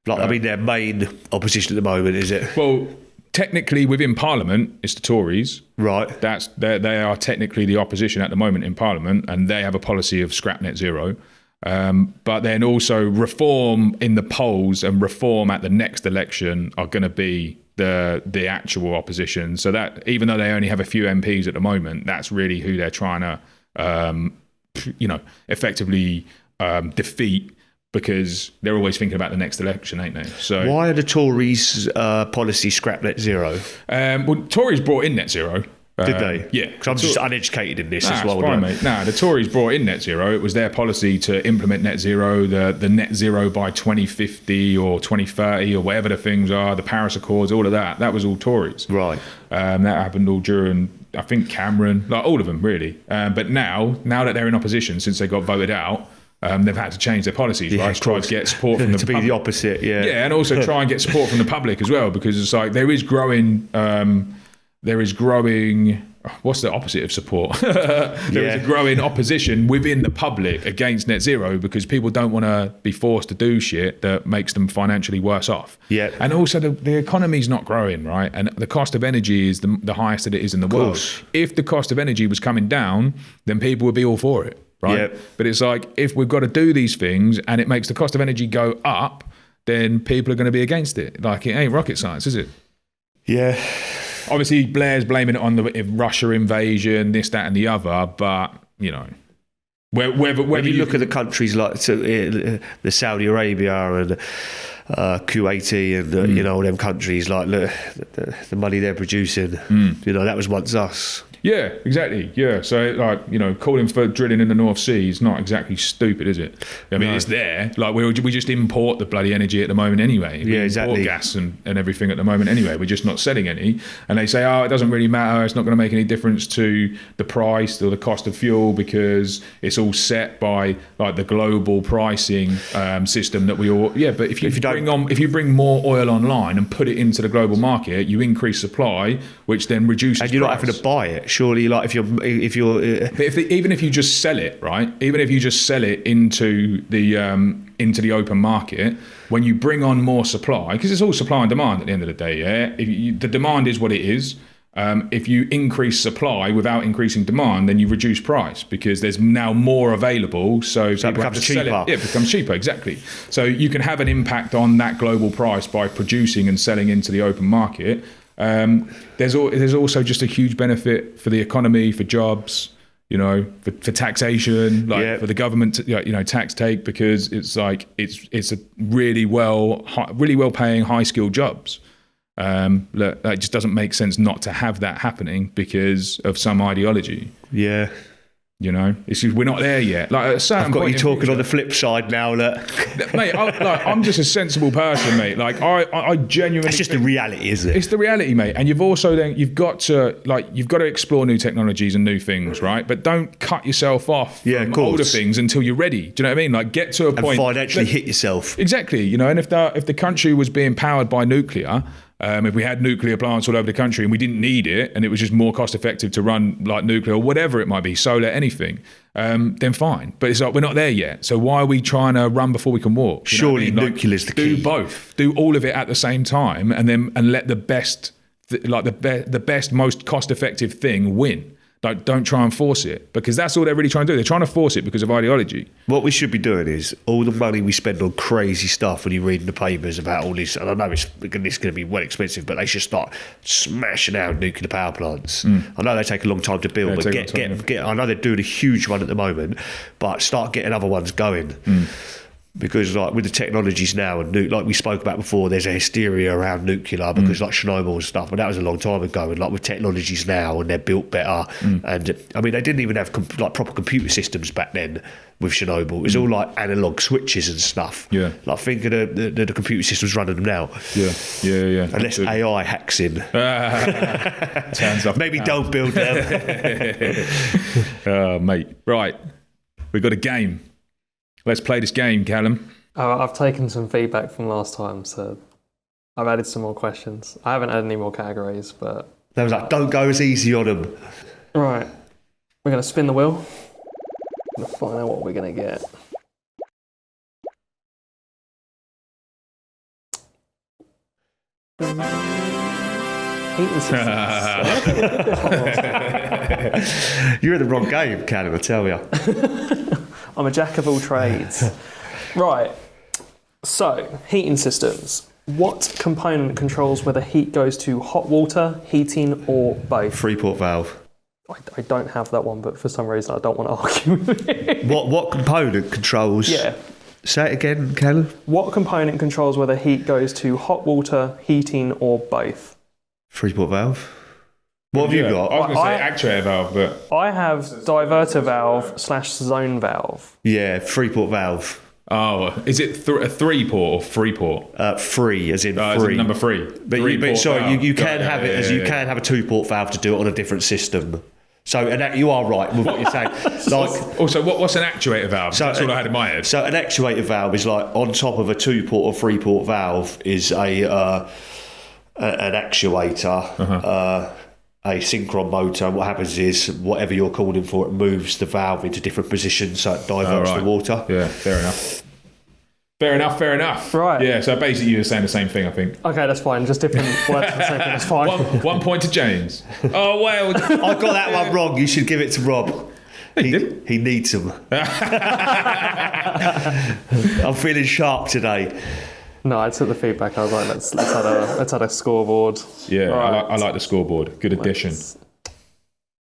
I mean, their main opposition at the moment, is it? Well, technically within Parliament, it's the Tories. Right. They are technically the opposition at the moment in Parliament, and they have a policy of scrap net zero. But then also reform in the polls and reform at the next election are going to be the actual opposition. So that even though they only have a few MPs at the moment, that's really who they're trying to, effectively defeat, because they're always thinking about the next election, ain't they? So why are the Tories' policy scrap net zero? Well, Tories brought in net zero. Did they? Yeah. Because I'm just uneducated in this as well. It's fine, mate. The Tories brought in net zero. It was their policy to implement net zero, the net zero by 2050 or 2030 or whatever the things are, the Paris Accords, all of that. That was all Tories. Right. That happened all during, I think, Cameron, like all of them, really. But now that they're in opposition, since they got voted out, they've had to change their policies, right? Try to get support from the public. To be the opposite, yeah. Yeah, and also try and get support from the public as well, because it's like there is growing, what's the opposite of support? There is a growing opposition within the public against net zero, because people don't want to be forced to do shit that makes them financially worse off. Yeah. And also the economy's not growing, right? And the cost of energy is the highest that it is in the world. If the cost of energy was coming down, then people would be all for it. Right. Yep. But it's like, if we've got to do these things and it makes the cost of energy go up, then people are going to be against it. Like, it ain't rocket science, is it? Yeah. Obviously, Blair's blaming it on the Russia invasion, this, that, and the other. But, whether when you look at the countries like the Saudi Arabia and Kuwaiti and all them countries, like the money they're producing, that was once us. Yeah, exactly. Yeah, so calling for drilling in the North Sea is not exactly stupid, is it? I mean, it's there. Like we just import the bloody energy at the moment anyway. We import gas and everything at the moment anyway. We're just not selling any. And they say, it doesn't really matter. It's not going to make any difference to the price or the cost of fuel, because it's all set by like the global pricing system that we all. Yeah, but if you bring more oil online and put it into the global market, you increase supply, which then reduces. And you're price. not having to buy it. Surely, like if you're, but even if you just sell it, right? Even if you just sell it into the open market, when you bring on more supply, because it's all supply and demand at the end of the day. Yeah, the demand is what it is. If you increase supply without increasing demand, then you reduce price, because there's now more available. So it becomes cheaper. It becomes cheaper, exactly. So you can have an impact on that global price by producing and selling into the open market. There's also just a huge benefit for the economy, for jobs, for taxation, for the government to, tax take, because it's like it's a really well paying, high skilled jobs. It just doesn't make sense not to have that happening because of some ideology. Yeah. It's just, we're not there yet. Like at a certain I've got point, you talking on the flip side now. Look, mate, I'm just a sensible person, mate. Like I genuinely. It's just the reality, isn't it? It's the reality, mate. And you've got to explore new technologies and new things, right? But don't cut yourself off from older things until you're ready. Do you know what I mean? Like get to a point and financially hit yourself. Exactly. And if the country was being powered by nuclear. If we had nuclear plants all over the country and we didn't need it, and it was just more cost effective to run like nuclear or whatever it might be, solar, anything, then fine. But it's like we're not there yet. So why are we trying to run before we can walk? Surely nuclear is the key. Do both. Do all of it at the same time, and let the best, the best, most cost effective thing win. Like, don't try and force it, because that's all they're really trying to do. They're trying to force it because of ideology. What we should be doing is all the money we spend on crazy stuff when you read in the papers about all this, and I know it's going to be well expensive, but they should start smashing out nuclear power plants. I know they take a long time to build, but get. I know they're doing a huge one at the moment, but start getting other ones going. Because like with the technologies now and like we spoke about before, there's a hysteria around nuclear because like Chernobyl and stuff, but that was a long time ago. And like with technologies now, and they're built better, and I mean they didn't even have like proper computer systems back then with Chernobyl. It was all like analog switches and stuff. Yeah, like think of the computer systems running them now. Yeah. Unless AI hacks in, turns off. Maybe don't build them. Oh, mate. Right, we've got a game. Let's play this game, Callum. I've taken some feedback from last time, so I've added some more questions. I haven't added any more categories, but... They was like, don't go as easy on them. Right. We're going to spin the wheel. We're going to find out what we're going to get. heating systems. You're in the wrong game, Callum, I tell you. I'm a jack of all trades. Right. So, heating systems. What component controls whether heat goes to hot water, heating, or both? Three-port valve. I don't have that one, but for some reason I don't want to argue with it. What component controls? Yeah. Say it again, Callum. What component controls whether heat goes to hot water, heating, or both? Three-port valve. What have you got? I was going to say actuator valve, but... I have diverter valve / zone valve. Yeah, three-port valve. Oh, is it a 3-port or 3-port? Three, as in As three. in number 3. But you can have it as you can have a two-port valve to do it on a different system. So, and that, you are right with what you're saying. Like, also, what's an actuator valve? That's what I had in my head. So, an actuator valve is like on top of a two-port or three-port valve is an actuator. A synchron motor. What happens is whatever you're calling for, it moves the valve into different positions, so it diverts the water. Yeah, fair enough. Fair enough. Right. Yeah, so basically you were saying the same thing, I think. Okay, that's fine. Just different words for the same thing. That's fine. One point to James. Oh, well. I got that one wrong. You should give it to Rob. He needs them. I'm feeling sharp today. No, I took the feedback. I was like, let's add a scoreboard. Yeah, Right. I like the scoreboard. Good addition.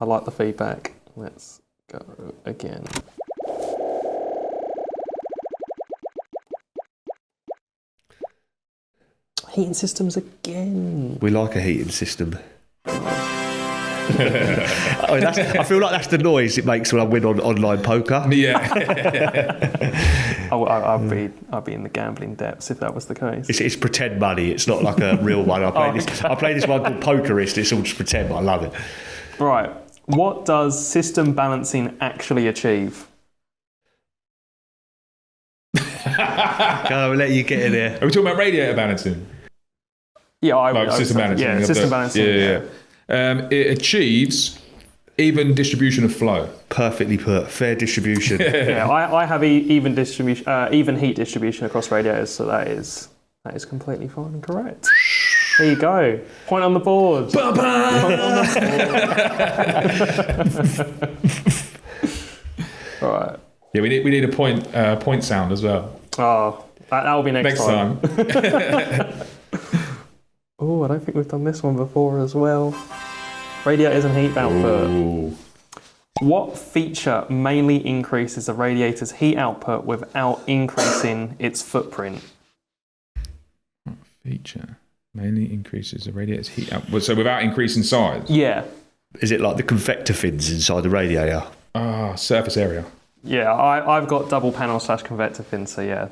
I like the feedback. Let's go again. Heating systems again. We like a heating system. I feel like that's the noise it makes when I win on online poker. Yeah. I'd be in the gambling depths if that was the case. It's pretend money. It's not like a real one. I play this one called Pokerist. It's all just pretend, but I love it. Right. What does system balancing actually achieve? I'll let you get in there. Are we talking about radiator balancing? Yeah, system balancing. Yeah, system balancing. Yeah. It achieves even distribution of flow. Perfectly put. Fair distribution. Yeah, I have even distribution, even heat distribution across radiators, so that is completely fine and correct. There you go. Point on the board. Point on the board. Right. Yeah, we need a point sound as well. Oh, that'll be next time. Oh, I don't think we've done this one before as well. Radiators and heat output. Ooh. What feature mainly increases the radiator's heat output without increasing its footprint? What feature mainly increases the radiator's heat output? So without increasing size? Yeah. Is it like the convector fins inside the radiator? Surface area. Yeah, I've got double panel / convector fins, so yeah.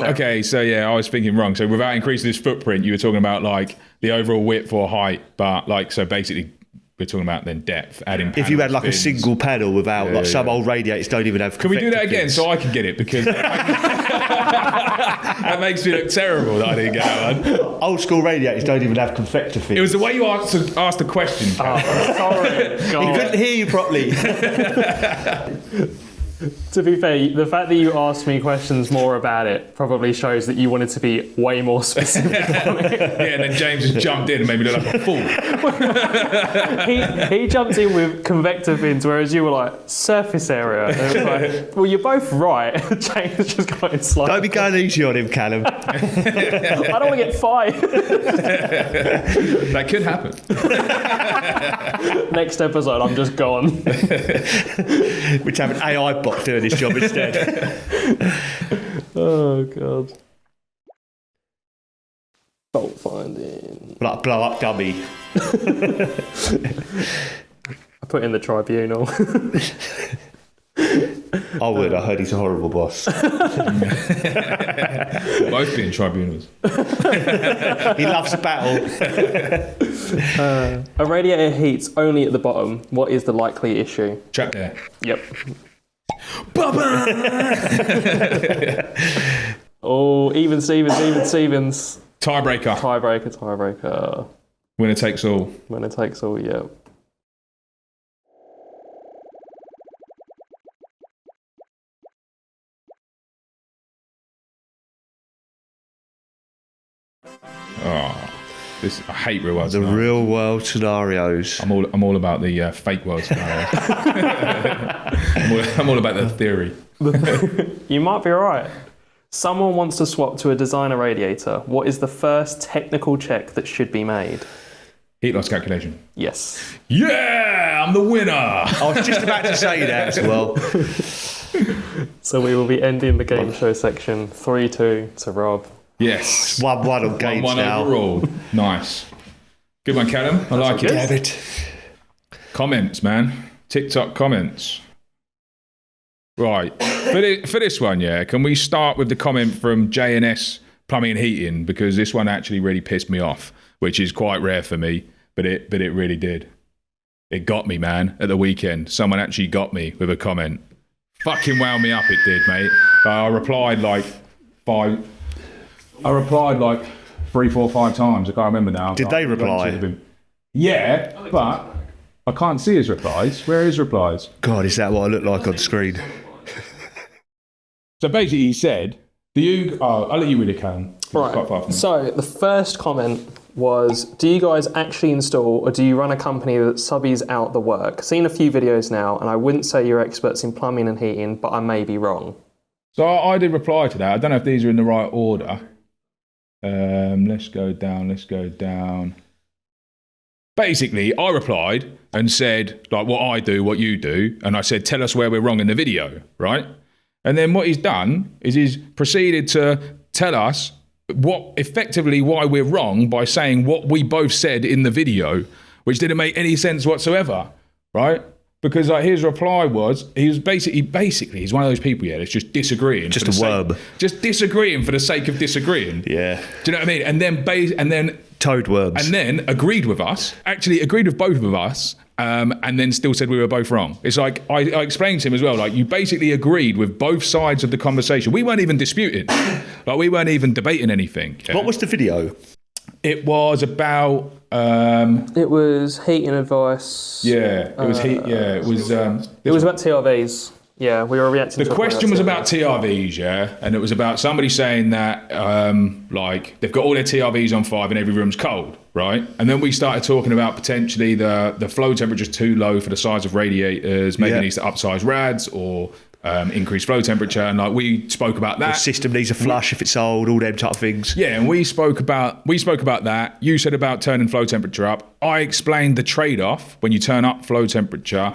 Okay, so yeah, I was thinking wrong. So without increasing this footprint, you were talking about like the overall width or height, but like, so basically we're talking about then depth, adding panels, if you had like fins. a single panel without, some old radiators don't even have. Can we do that again fins. so I can get it? Because that makes me look terrible that I didn't get that one. Old school radiators don't even have convector fins. It was the way you asked the question. Oh, sorry. He couldn't hear you properly. To be fair, the fact that you asked me questions more about it probably shows that you wanted to be way more specific on it. Yeah, and then James just jumped in and made me look like a fool. He jumped in with convector fins, whereas you were like, surface area. And it was like, well, you're both right. James just got in slightly. Don't be going easy on him, Callum. I don't want to get fired. That could happen. Next episode, I'm just gone. We'd have an AI bot doing this job instead. Oh, God. Fault finding. Like blow up dummy. I put in the tribunal. I would. I heard he's a horrible boss. Both being tribunals. He loves a battle. A radiator heats only at the bottom. What is the likely issue? Trapped air. Yep. Oh, even Stevens. Tiebreaker. Winner takes all. Winner takes all, yep. Oh. I hate real world The scenarios. real world scenarios. I'm all about the fake world scenarios. I'm all about the theory. You might be right. Someone wants to swap to a designer radiator. What is the first technical check that should be made? Heat loss calculation. Yes. Yeah, I'm the winner. I was just about to say that as well. So we will be ending the game show section 3-2 to Rob. Yes. 1-1 on games 1-1 now. overall. Nice. Good one, Callum. I like it. Damn it. Comments, man. TikTok comments. Right. For this one, yeah, can we start with the comment from JNS Plumbing and Heating? Because this one actually really pissed me off, which is quite rare for me, but it really did. It got me, man, at the weekend. Someone actually got me with a comment. Fucking wound me up, it did, mate. I replied like 3, 4, 5 times. I can't remember now. Did they reply? Yeah, but I can't see his replies. Where are his replies? God, is that what I look like on screen? So basically he said, I'll let you read it, Callum. Right. Quite far from me. So the first comment was, do you guys actually install or do you run a company that subbies out the work? Seen a few videos now, and I wouldn't say you're experts in plumbing and heating, but I may be wrong. So I did reply to that. I don't know if these are in the right order. Let's go down. Basically, I replied and said, like, what I do, what you do, and I said, tell us where we're wrong in the video, right? And then what he's done is he's proceeded to tell us why we're wrong by saying what we both said in the video, which didn't make any sense whatsoever, right? Because like his reply was, he was basically he's one of those people, yeah, that's just disagreeing. Just a worm. Just disagreeing for the sake of disagreeing. Yeah. Do you know what I mean? And then Toad worms. and then agreed with us, actually agreed with both of us, and then still said we were both wrong. It's like, I explained to him as well, like, you basically agreed with both sides of the conversation. We weren't even disputing. Like, we weren't even debating anything. What was the video? It was about... It was heating advice. yeah, it was heat. Yeah, it was... It was about TRVs. Yeah, we were reacting to the question was about TRVs, yeah, and it was about somebody saying that like they've got all their TRVs on 5 and every room's cold, right? And then we started talking about potentially the flow temperature's too low for the size of radiators, maybe it needs to upsize rads or increase flow temperature, and like we spoke about that. The system needs a flush if it's old, all them type of things. Yeah, and we spoke about that. You said about turning flow temperature up. I explained the trade-off when you turn up flow temperature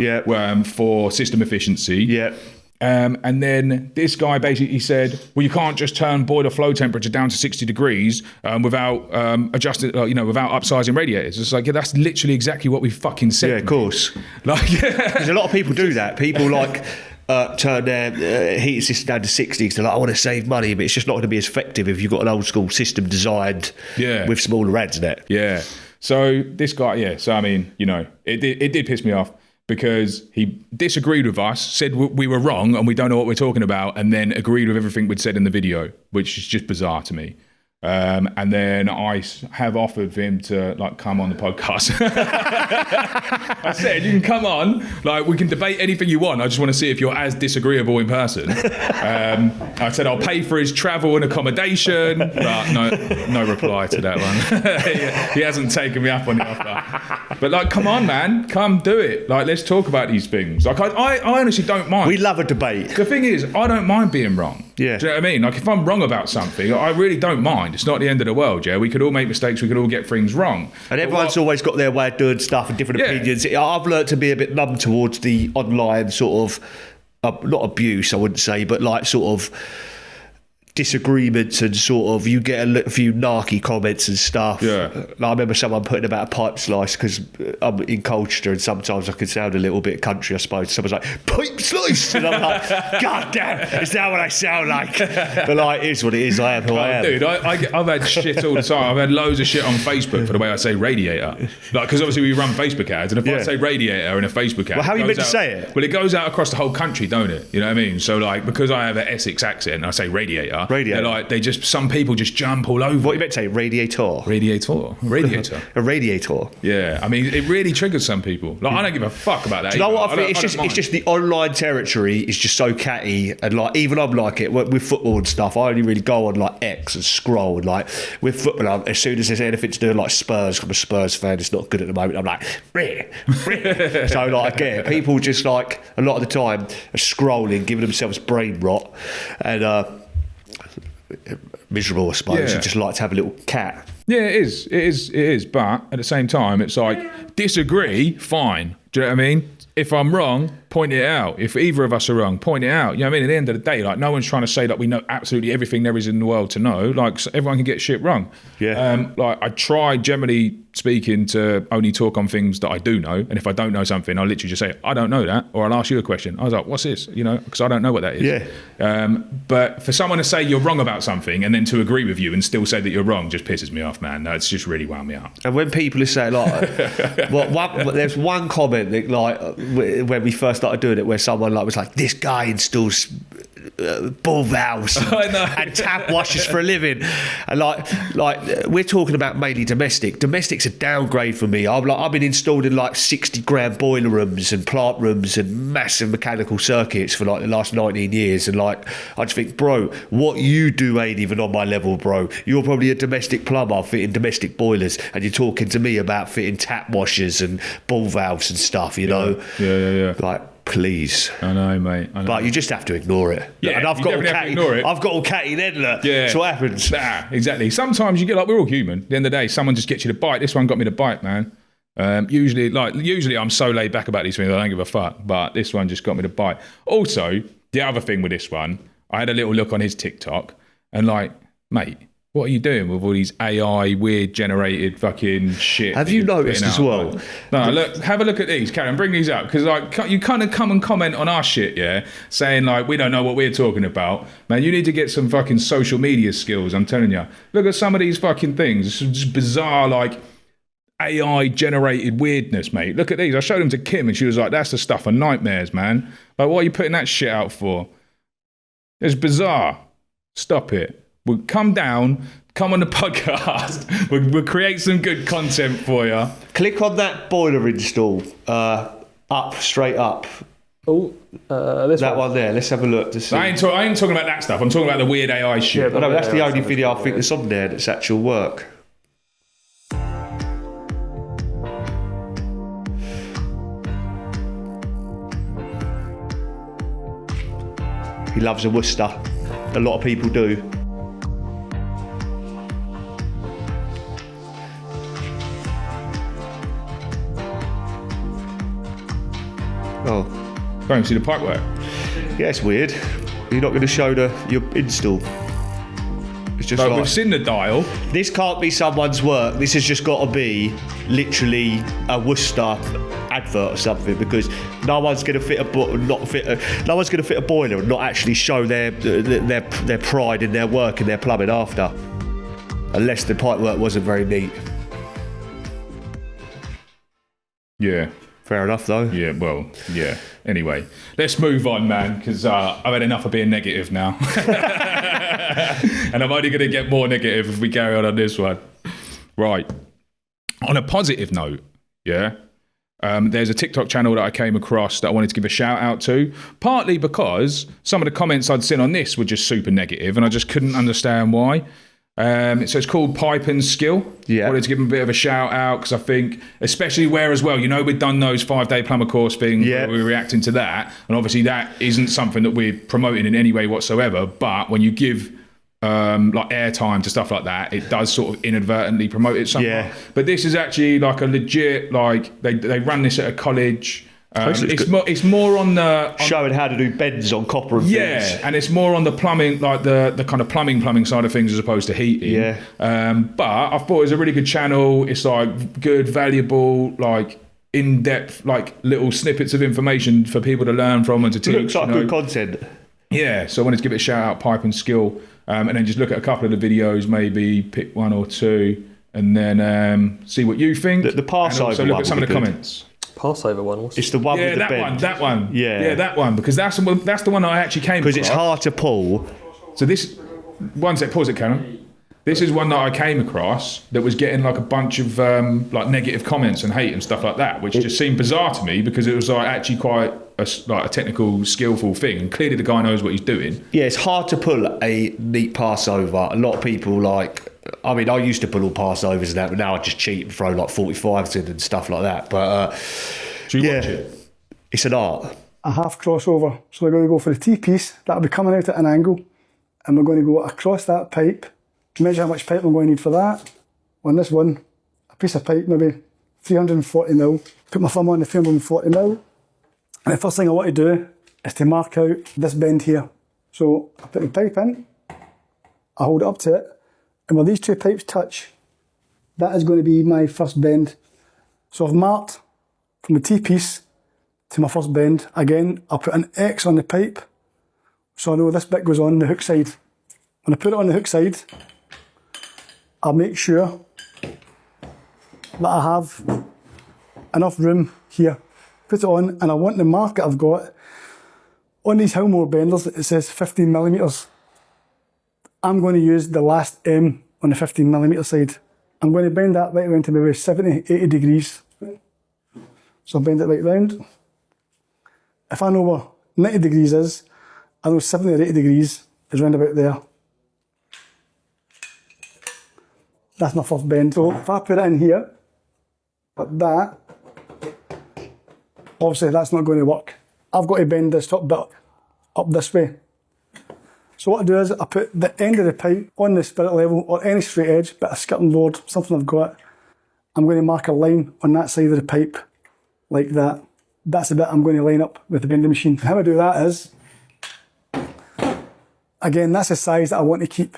for system efficiency. Yeah. And then this guy basically said, well, you can't just turn boiler flow temperature down to 60 degrees without adjusting, without upsizing radiators. It's like, yeah, that's literally exactly what we fucking said. Yeah, of course. Like, Because a lot of people do that. People like turn their heating system down to 60 because they're like, I want to save money, but it's just not going to be as effective if you've got an old school system designed with smaller rads in it. Yeah. So this guy, so I mean, it did piss me off, because he disagreed with us, said we were wrong and we don't know what we're talking about, and then agreed with everything we'd said in the video, which is just bizarre to me. And then I have offered for him to like come on the podcast. I said, you can come on, like we can debate anything you want. I just want to see if you're as disagreeable in person. I said I'll pay for his travel and accommodation, but no reply to that one. He hasn't taken me up on the offer. But like, come on, man, come do it. Like, let's talk about these things. Like, I honestly don't mind. We love a debate. The thing is, I don't mind being wrong. Yeah. Do you know what I mean? Like, if I'm wrong about something, I really don't mind. It's not the end of the world, yeah? We could all make mistakes. We could all get things wrong. And everyone's always got their way of doing stuff and different opinions. I've learned to be a bit numb towards the online sort of, not abuse, I wouldn't say, but like sort of disagreements, and sort of you get a few narky comments and stuff. Yeah. Like, I remember someone putting about a pipe slice, because I'm in Colchester and sometimes I can sound a little bit country, I suppose. Someone's like, pipe slice! And I'm like, God damn, is that what I sound like? But like, it is what it is. I am who I am. Dude, I've had shit all the time. I've had loads of shit on Facebook for the way I say radiator. Like, because obviously we run Facebook ads, and if I say radiator in a Facebook ad, well, how are you meant to say it? Well, it goes out across the whole country, don't it? You know what I mean? So like, because I have an Essex accent and I say radiator, Radiator. They're like, some people just jump all over. What you meant to say? Radiator. A radiator. Yeah, I mean, it really triggers some people. Like, I don't give a fuck about that. Do you know what I think? It's just the online territory is just so catty, and like even I'm like it with football and stuff. I only really go on like X and scroll, and like with football, as soon as there's anything to do with like Spurs, I'm a Spurs fan. It's not good at the moment. I'm like, bleh. So like I get it. People just like a lot of the time are scrolling, giving themselves brain rot, and miserable, I suppose. Yeah. And just like to have a little cat. Yeah, it is. But at the same time, it's like, disagree, fine. Do you know what I mean? If I'm wrong, point it out. If either of us are wrong, point it out. You know what I mean? At the end of the day, like, no one's trying to say that we know absolutely everything there is in the world to know. Like, so everyone can get shit wrong. Yeah. Like, I try, generally speaking, to only talk on things that I do know. And if I don't know something, I'll literally just say, I don't know that. Or I'll ask you a question. I was like, what's this? You know, because I don't know what that is. Yeah. But for someone to say you're wrong about something and then to agree with you and still say that you're wrong just pisses me off, man. No, it's just really wound me up. And when people are saying, like, there's one comment that, like, when we first started doing it, where someone like was like, this guy installs ball valves and tap washers for a living, and like we're talking about mainly domestic's a downgrade for me. I've been installing like 60 grand boiler rooms and plant rooms and massive mechanical circuits for like the last 19 years, and like I just think, bro, what you do ain't even on my level, bro. You're probably a domestic plumber fitting domestic boilers, and you're talking to me about fitting tap washers and ball valves and stuff, you know. Yeah. Like, please. I know, mate. I know. But you just have to ignore it. Yeah, and I've got all catty then, look. Yeah. That's what happens. Nah, exactly. Sometimes you get like, we're all human. At the end of the day, someone just gets you to bite. This one got me to bite, man. Usually I'm so laid back about these things, I don't give a fuck. But this one just got me to bite. Also, the other thing with this one, I had a little look on his TikTok and like, mate, what are you doing with all these AI weird generated fucking shit? Have you noticed as well? Like, no, look, have a look at these, Karen. Bring these up, because like you kind of come and comment on our shit, yeah, saying like we don't know what we're talking about. Man, you need to get some fucking social media skills. I'm telling you. Look at some of these fucking things. It's just bizarre, like AI generated weirdness, mate. Look at these. I showed them to Kim, and she was like, "That's the stuff of nightmares, man. Like, what are you putting that shit out for? It's bizarre. Stop it." We'll come down, come on the podcast. We'll create some good content for you. Click on that boiler install. Straight up. Oh, this one there. Let's have a look to see. I ain't talking about that stuff. I'm talking about the weird AI shit. Yeah, no, that's the only video I think that's on there that's actual work. He loves a Worcester. A lot of people do. Oh. Don't see the pipe work. Yeah, it's weird. You're not going to show your install. It's just like, we've seen the dial. This can't be someone's work. This has just got to be literally a Worcester advert or something, because no one's going to fit no one's going to fit a boiler and not actually show their pride in their work and their plumbing after, unless the pipe work wasn't very neat. Yeah. Fair enough, though. Yeah, well, yeah. Anyway, let's move on, man, because I've had enough of being negative now. And I'm only going to get more negative if we carry on this one. Right. On a positive note, yeah, there's a TikTok channel that I came across that I wanted to give a shout out to, partly because some of the comments I'd seen on this were just super negative and I just couldn't understand why. So it's called Pipe and Skill. Yeah. I wanted to give them a bit of a shout out because I think, especially where as well, you know, we've done those 5-day plumber course thing. Yeah. We're reacting to that. And obviously that isn't something that we're promoting in any way whatsoever. But when you give like airtime to stuff like that, it does sort of inadvertently promote it somehow. Yeah. But this is actually like a legit, like they run this at a college. It's more on the showing how to do bends on copper and things. And it's more on the plumbing, like the kind of plumbing side of things as opposed to heating. Yeah. But I thought it was a really good channel. It's like good, valuable, like in-depth, like little snippets of information for people to learn from and to teach. It looks like good content. Yeah. So I wanted to give it a shout out, Pipe and Skill, and then just look at a couple of the videos, maybe pick one or two, and then see what you think. The Passover. So look at some of the comments. Passover one. It's the one with the bend. That one. Yeah, that one, because that's the one that I actually came across. Because it's hard to pull. So this, one sec, pause it, Callum. This is one that I came across that was getting like a bunch of like negative comments and hate and stuff like that, which just seemed bizarre to me because it was like actually quite a technical, skillful thing, and clearly the guy knows what he's doing. Yeah, it's hard to pull a neat pass over. A lot of people like. I mean, I used to pull all passovers and that, but now I just cheat and throw like 45s in and stuff like that. But Should you watch it? It's an art. A half crossover. So we're going to go for the T-piece. That'll be coming out at an angle, and we're going to go across that pipe. Measure how much pipe I'm going to need for that. On this one, a piece of pipe, maybe 340mm. Put my thumb on the 340mm. And the first thing I want to do is to mark out this bend here. So I put the pipe in, I hold it up to it, and where these two pipes touch, that is going to be my first bend. So I've marked from the T-piece to my first bend. Again, I'll put an X on the pipe, so I know this bit goes on the hook side. When I put it on the hook side, I'll make sure that I have enough room here. Put it on, and I want the mark that I've got on these Hillmore benders. It says 15mm. I'm going to use the last M on the 15mm side. I'm going to bend that right around to maybe 70, 80 degrees. So I'll bend it right round. If I know where 90 degrees is, I know 70 or 80 degrees is round about there. That's my first bend. So if I put it in here, like that, obviously that's not going to work. I've got to bend this top bit up this way. So what I do is I put the end of the pipe on the spirit level or any straight edge, bit of skirting board, something I've got. I'm going to mark a line on that side of the pipe, like that. That's the bit I'm going to line up with the bending machine. How I do that is, again, that's the size that I want to keep.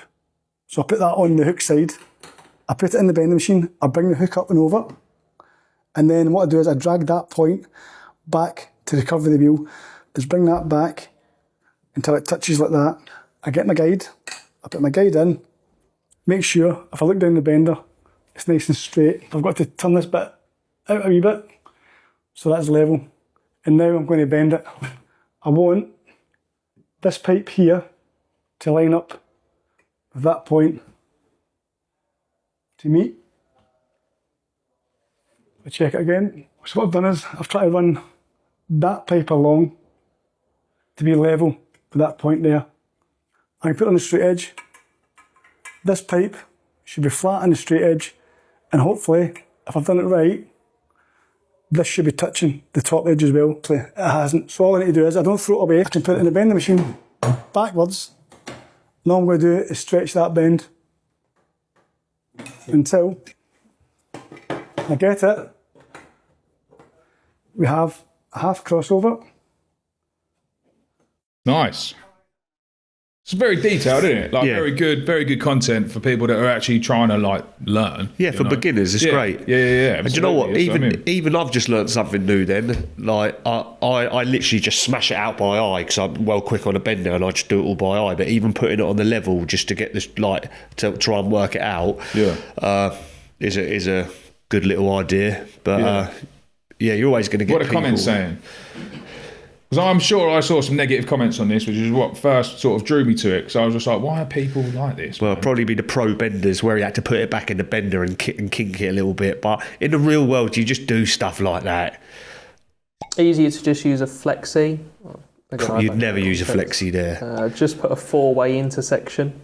So I put that on the hook side. I put it in the bending machine, I bring the hook up and over, and then what I do is I drag that point back to the curve of the wheel, just bring that back until it touches like that. I get my guide, I put my guide in, make sure if I look down the bender, it's nice and straight. I've got to turn this bit out a wee bit, so that's level. And now I'm going to bend it. I want this pipe here to line up with that point to meet. I check it again. So what I've done is I've tried to run that pipe along to be level with that point there. I can put it on the straight edge. This pipe should be flat on the straight edge, and hopefully, if I've done it right, this should be touching the top edge as well. It hasn't. So all I need to do is I don't throw it away. I can put it in the bending machine backwards. And all I'm going to do is stretch that bend until I get it. We have a half crossover. Nice. It's very detailed, isn't it? Like very good content for people that are actually trying to like learn. Yeah, for beginners, it's great. Yeah. And do you know what? Even I've just learned something new. Then, like I literally just smash it out by eye because I'm well quick on a bender and I just do it all by eye. But even putting it on the level just to get this like to try and work it out, is a good little idea. But you're always going to get what a comment saying. Because I'm sure I saw some negative comments on this, which is what first sort of drew me to it. Because I was just like, why are people like this? Well, probably be the pro benders where he had to put it back in the bender and kink it a little bit. But in the real world, you just do stuff like that. Easier to just use a flexi. You'd never use a flexi there. Just put a four-way intersection.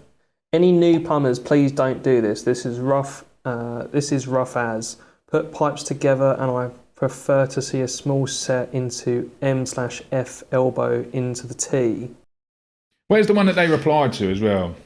Any new plumbers, please don't do this. This is rough. This is rough as. Put pipes together, and I prefer to see a small set into M/F elbow into the T. Where's the one that they replied to as well?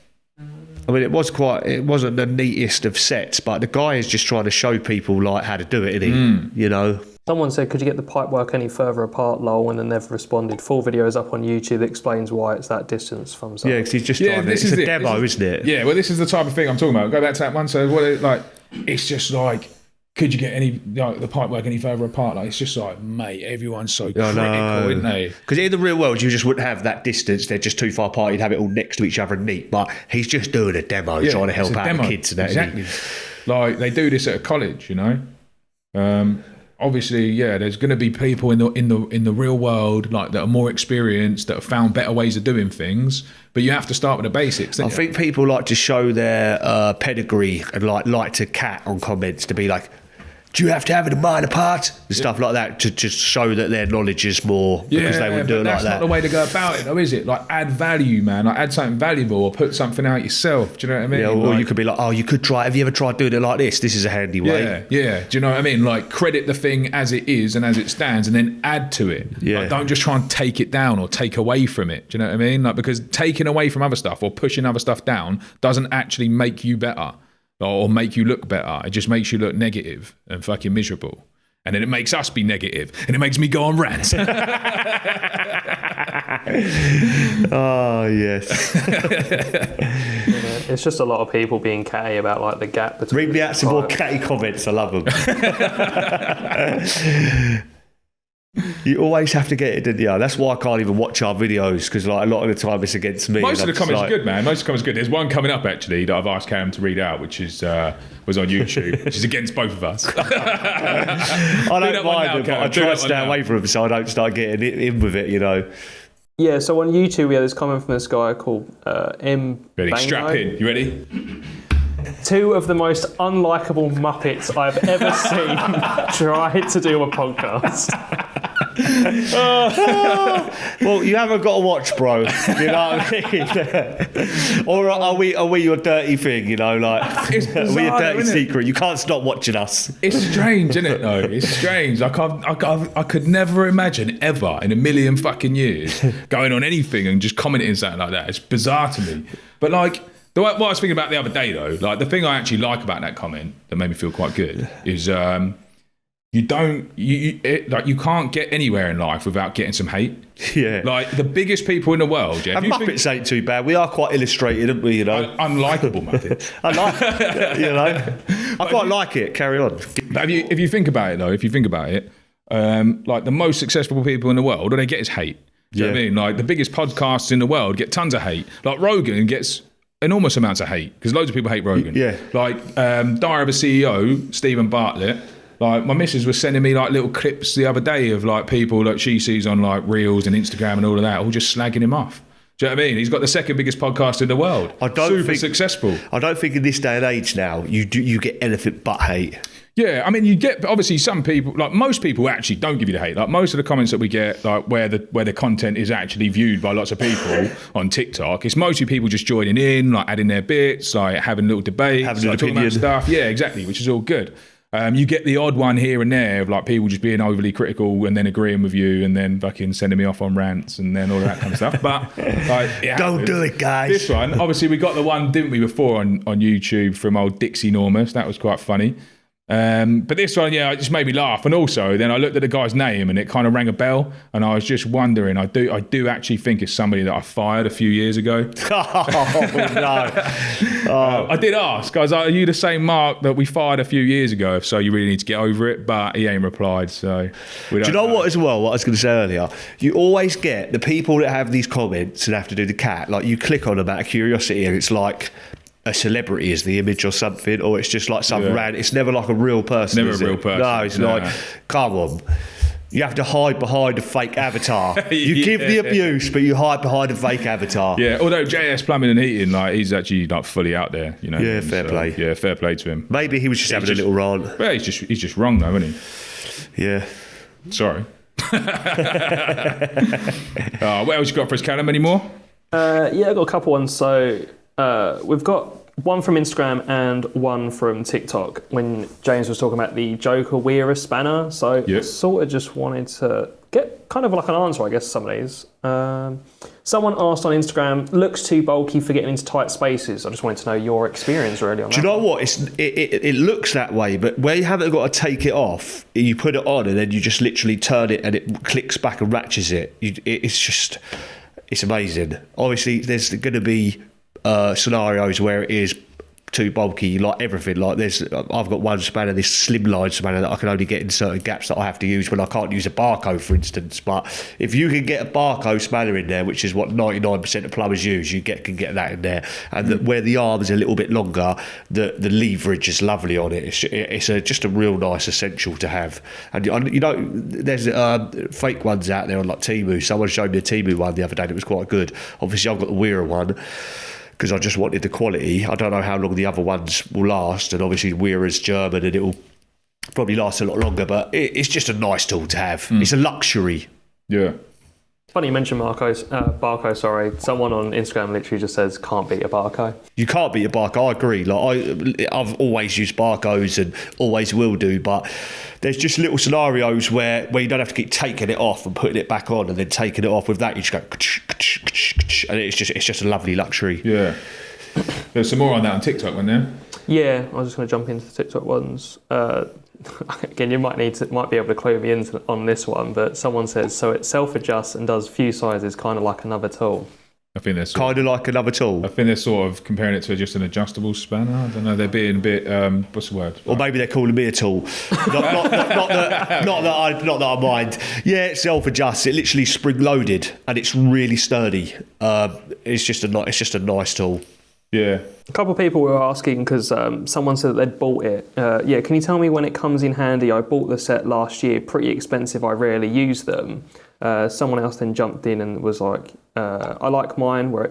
I mean, it wasn't the neatest of sets, but the guy is just trying to show people like how to do it, isn't he? You know. Someone said, could you get the pipe work any further apart, lol, and then they've responded. Full video is up on YouTube that explains why it's that distance from something. Yeah, because he's just trying to, it's a demo, isn't it? Yeah, well, this is the type of thing I'm talking about. Go back to that one. So it's just like, could you get any the pipe work any further apart? Like, it's just like, mate, everyone's so critical, isn't they? Because in the real world, you just wouldn't have that distance. They're just too far apart. You'd have it all next to each other and neat. But he's just doing a demo, trying to help out the kids and that. Exactly. Like, they do this at a college, you know. obviously, there's going to be people in the real world like that are more experienced, that have found better ways of doing things. But you have to start with the basics. I think people like to show their pedigree and like to cat on comments to be like, do you have to have it in minor part and stuff like that to just show that their knowledge is more because they wouldn't do it like that. That's not the way to go about it, though, is it? Like, add value, man. Like, add something valuable or put something out yourself. Do you know what I mean? Yeah, or you could be like, oh, you could try. Have you ever tried doing it like this? This is a handy way. Yeah. Do you know what I mean? Like, credit the thing as it is and as it stands, and then add to it. Yeah. Like, don't just try and take it down or take away from it. Do you know what I mean? Like, because taking away from other stuff or pushing other stuff down doesn't actually make you better or make you look better. It just makes you look negative and fucking miserable. And then it makes us be negative, and it makes me go on rants. Oh, yes. It's just a lot of people being catty about like the gap between. Read me out some more catty comments. I love them. You always have to get it, don't you? That's why I can't even watch our videos, because like a lot of the time it's against me. Most of the comments are good, man. Most of the comments are good. There's one coming up actually that I've asked Callum to read out, which is was on YouTube, which is against both of us. I don't mind them, but I try to stay away from them so I don't start getting in with it, you know. Yeah, so on YouTube we had this comment from this guy called M. Ready? Bango. Strap in. You ready? 2 of the most unlikable Muppets I've ever seen try to do a podcast. Well, you haven't got to watch, bro. You know what I mean? Or are we your dirty thing? You know, like It's bizarre, we a dirty isn't it? secret. You can't stop watching us. It's strange, isn't it? Though it's strange. Like I could never imagine ever in a million fucking years going on anything and just commenting something like that. It's bizarre to me. But like. What I was thinking about the other day, though, like the thing I actually like about that comment that made me feel quite good is you can't get anywhere in life without getting some hate. Yeah. Like the biggest people in the world. Yeah. And Muppets ain't too bad. We are quite illustrated, aren't we? You know, unlikable Muppets. I like it, you know. I quite like it. Carry on. But if you think about it, though, like the most successful people in the world, all they get is hate. Do you know what I mean? Like the biggest podcasts in the world get tons of hate. Like Rogan gets enormous amounts of hate because loads of people hate Rogan. Yeah. Like Diary of a CEO, Stephen Bartlett. Like my missus was sending me like little clips the other day of like people that she sees on like Reels and Instagram and all of that, all just slagging him off. Do you know what I mean? He's got the second biggest podcast in the world. Super successful. I don't think in this day and age now you get anything but hate. Yeah, I mean, you get obviously some people, like most people, actually don't give you the hate. Like most of the comments that we get, like where the content is actually viewed by lots of people on TikTok, it's mostly people just joining in, like adding their bits, like having little debates, having an like talking about opinion. stuff. Yeah, exactly, which is all good. You get the odd one here and there of like people just being overly critical and then agreeing with you and then fucking sending me off on rants and then all that kind of stuff. But like, Don't do it, guys. This one, obviously, we got the one, didn't we, before on YouTube from old Dixie Normus. That was quite funny. But this one, it just made me laugh. And also, then I looked at the guy's name and it kind of rang a bell. And I was just wondering, I do actually think it's somebody that I fired a few years ago. Oh, no. I did ask. I was like, are you the same Mark that we fired a few years ago? If so, you really need to get over it. But he ain't replied. So we don't Do you know what as well, what I was going to say earlier? You always get the people that have these comments and have to do the cat. Like you click on them out of curiosity and it's like a celebrity is the image or something, or it's just like some random. It's never like a real person. Never a real person. No, it's like, come on. You have to hide behind a fake avatar. You give the abuse, but you hide behind a fake avatar. Yeah, although JS Plumbing and Heating, like he's actually like fully out there, you know. Yeah, fair play. Yeah, fair play to him. Maybe he was just having a little rant. Well, he's just wrong though, isn't he? Yeah. Sorry. What else you got for us, Callum? Any more? I got a couple ones. So we've got one from Instagram and one from TikTok when James was talking about the Joker Wera spanner. So I sort of just wanted to get kind of like an answer, I guess, to some of these. Someone asked on Instagram, looks too bulky for getting into tight spaces. I just wanted to know your experience really on that. Do you know what? It looks that way, but where you haven't got to take it off, you put it on and then you just literally turn it and it clicks back and ratchets it. It's amazing. Obviously, there's going to be scenarios where it is too bulky, like everything. Like I've got one spanner, this slimline spanner that I can only get in certain gaps that I have to use when I can't use a Barco, for instance. But if you can get a Barco spanner in there, which is what 99% of plumbers use, can get that in there. And where the arm is a little bit longer, the leverage is lovely on it. It's just a real nice essential to have. And you know, there's fake ones out there on like Temu. Someone showed me a Temu one the other day and it was quite good. Obviously, I've got the Wera one, because I just wanted the quality. I don't know how long the other ones will last, and obviously Wera's German and it'll probably last a lot longer, but it's just a nice tool to have. It's a luxury. Yeah. Funny you mentioned Barco, sorry. Someone on Instagram literally just says, can't beat a Barco. You can't beat a Barco, I agree. Like I've always used Barcos and always will do, but there's just little scenarios where you don't have to keep taking it off and putting it back on and then taking it off. With that, you just go, and it's just a lovely luxury. Yeah. There's some more on that on TikTok, wasn't there? Yeah, I was just going to jump into the TikTok ones. Again, you might be able to clue me in on this one, but someone says, so it self-adjusts and does few sizes, kind of like another tool. I think they're kind of like another tool. I think they're sort of comparing it to just an adjustable spanner. I don't know. They're being a bit. What's the word? Or maybe they're calling me a tool. Not that I mind. Yeah, it self-adjusts. It literally spring-loaded, and it's really sturdy. It's just a nice tool. Yeah. A couple of people were asking because someone said that they'd bought it. Yeah, can you tell me when it comes in handy? I bought the set last year. Pretty expensive. I rarely use them. Someone else then jumped in and was like, I like mine where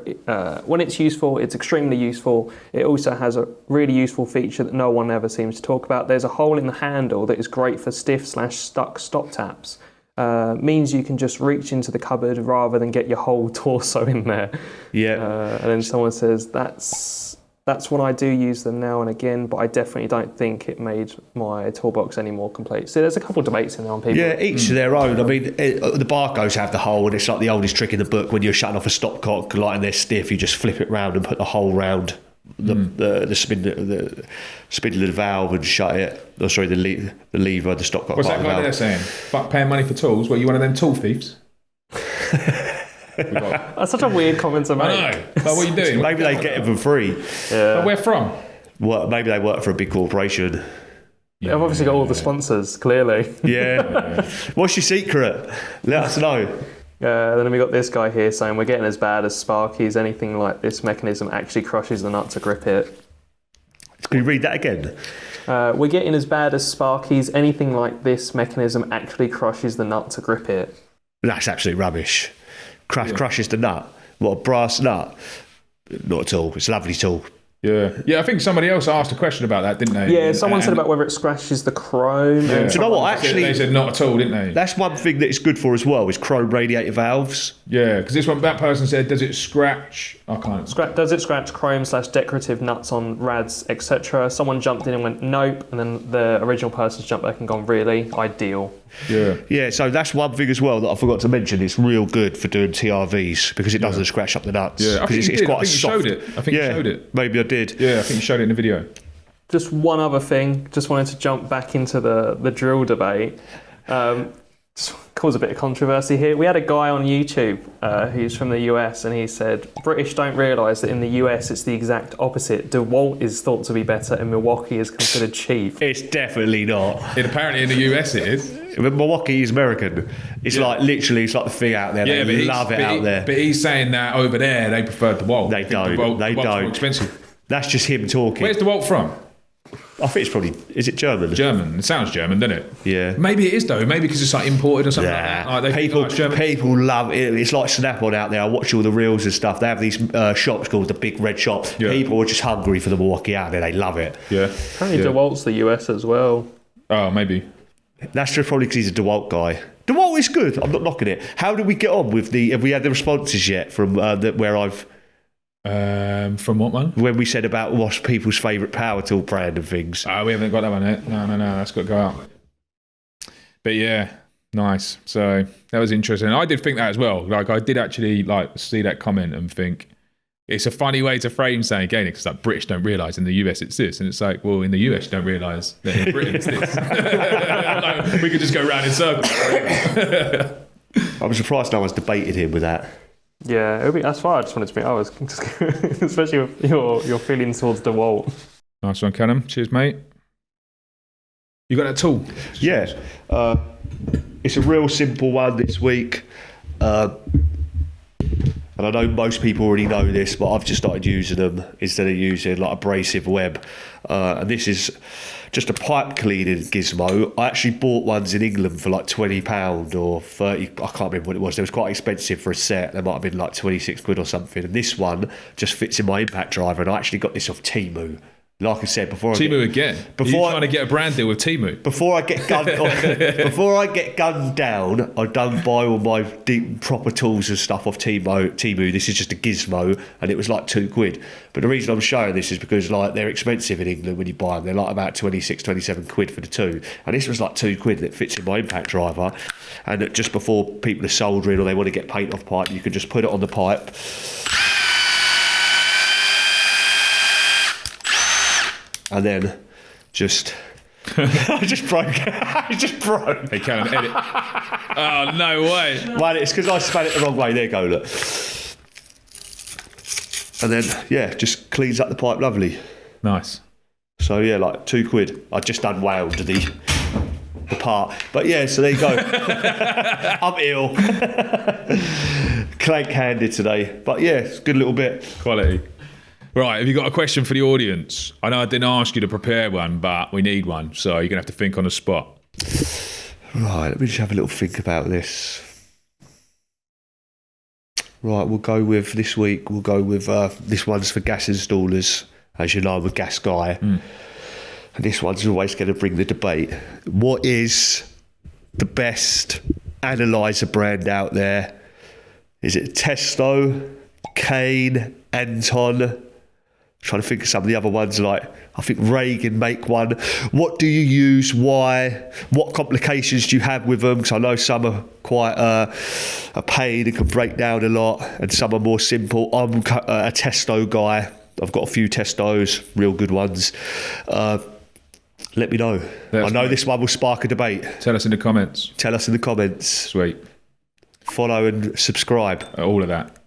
when it's useful, it's extremely useful. It also has a really useful feature that no one ever seems to talk about. There's a hole in the handle that is great for stiff/stuck stop taps. Means you can just reach into the cupboard rather than get your whole torso in there. Yeah. And then someone says, that's when I do use them now and again, but I definitely don't think it made my toolbox any more complete. So there's a couple of debates in there on people. Yeah, each to their own. I mean, the Barcos have the hole, and it's like the oldest trick in the book. When you're shutting off a stopcock, like and they're stiff, you just flip it round and put the hole round the spindle of the valve and shut it. Oh, sorry, the lever, the stopcock. What's that guy there saying? Fuck paying money for tools. What, you one of them tool thieves? That's such a weird comment to make. I know. But what are you doing? Maybe they get it for free. Yeah. But where from? Well, maybe they work for a big corporation. They've obviously got all the sponsors, clearly. Yeah. What's your secret? Let us know. Then we got this guy here saying, we're getting as bad as Sparkies. Anything like this mechanism actually crushes the nut to grip it. Can you read that again? We're getting as bad as Sparkies. Anything like this mechanism actually crushes the nut to grip it. That's absolute rubbish. Crushes the nut. What, a brass nut? Not at all. It's a lovely tool. Yeah. I think somebody else asked a question about that, didn't they? Yeah, someone said about whether it scratches the chrome. Yeah. Do you know what? Actually, they said not at all, didn't they? That's one thing that it's good for as well, is chrome radiator valves. Yeah, because that person said, does it scratch? I can't. Does it scratch chrome/decorative nuts on rads, etc.? Someone jumped in and went, nope. And then the original person's jumped back and gone, really? Ideal. Yeah, so that's one thing as well that I forgot to mention. It's real good for doing TRVs because it doesn't scratch up the nuts. Yeah, I think it's quite I think you showed it. I think you showed it. Maybe I did. Yeah, I think you showed it in the video. Just one other thing. Just wanted to jump back into the drill debate. Cause a bit of controversy here. We had a guy on YouTube who's from the US, and he said British don't realise that in the US it's the exact opposite. DeWalt is thought to be better and Milwaukee is considered cheap. It's definitely not. Apparently in the US it is. Milwaukee is American. It's like literally, it's like the thing out there. Yeah, they love it out there. But he's saying that over there they prefer DeWalt. They don't. DeWalt's more expensive. That's just him talking. Where's DeWalt from? I think it's probably... Is it German? German. It sounds German, doesn't it? Yeah. Maybe it is, though. Maybe because it's like imported or something like that. Like people love it. It's like Snap-on out there. I watch all the reels and stuff. They have these shops called the Big Red Shop. Yeah. People are just hungry for the Milwaukee out there. They love it. Yeah. Apparently DeWalt's the US as well. Oh, maybe. That's just probably because he's a DeWalt guy. DeWalt is good. I'm not knocking it. How did we get on with the... Have we had the responses yet from where I've... From what one? When we said about what's people's favourite power tool brand and things. Oh, we haven't got that one yet. No, that's got to go out. But yeah, nice. So that was interesting. I did think that as well. Like I did actually like see that comment and think it's a funny way to frame saying again because like British don't realise in the US it's this, and it's like, well, in the US you don't realise that in Britain it's this. Like, we could just go round in circles. I'm surprised no one's debated him with that. Yeah, that's why I just wanted to meet. I was especially with your feelings towards DeWalt. Nice one, Callum. Cheers, mate. You got that tool? Yeah. It's a real simple one this week. And I know most people already know this, but I've just started using them instead of using like abrasive web. And this is just a pipe cleaning gizmo. I actually bought ones in England for like £20 or 30. I can't remember what it was. It was quite expensive for a set. They might have been like 26 quid or something. And this one just fits in my impact driver. And I actually got this off Temu. Like I said before, Temu again. Before you trying to get a brand deal with Temu. Before I get gunned down, I don't buy all my deep proper tools and stuff off Temu. This is just a gizmo, and it was like £2. But the reason I'm showing this is because like they're expensive in England when you buy them. They're like about 26, 27 quid for the two, and this was like £2 that fits in my impact driver. And just before people are soldering or they want to get paint off pipe, you can just put it on the pipe. And then just I just broke. I just broke. Hey, Callum, edit. Oh, no way. Well, it's because I span it the wrong way. There you go, look. And then, yeah, just cleans up the pipe lovely. Nice. So, yeah, like £2. I just unwound the part. But, yeah, so there you go. I'm ill. Clank-handed today. But, yeah, it's a good little bit. Quality. Right, have you got a question for the audience? I know I didn't ask you to prepare one, but we need one, so you're going to have to think on the spot. Right, let me just have a little think about this. Right, we'll go with this week. We'll go with this one's for gas installers. As you know, I'm a gas guy. And this one's always going to bring the debate. What is the best analyzer brand out there? Is it Testo, Kane, Anton? Trying to think of some of the other ones, like I think Reagan make one. What do you use? Why? What complications do you have with them? Because I know some are quite a pain and can break down a lot, and some are more simple. I'm a Testo guy. I've got a few Testos, real good ones. Let me know. I know this one will spark a debate. Tell us in the comments. Tell us in the comments. Sweet. Follow and subscribe. All of that.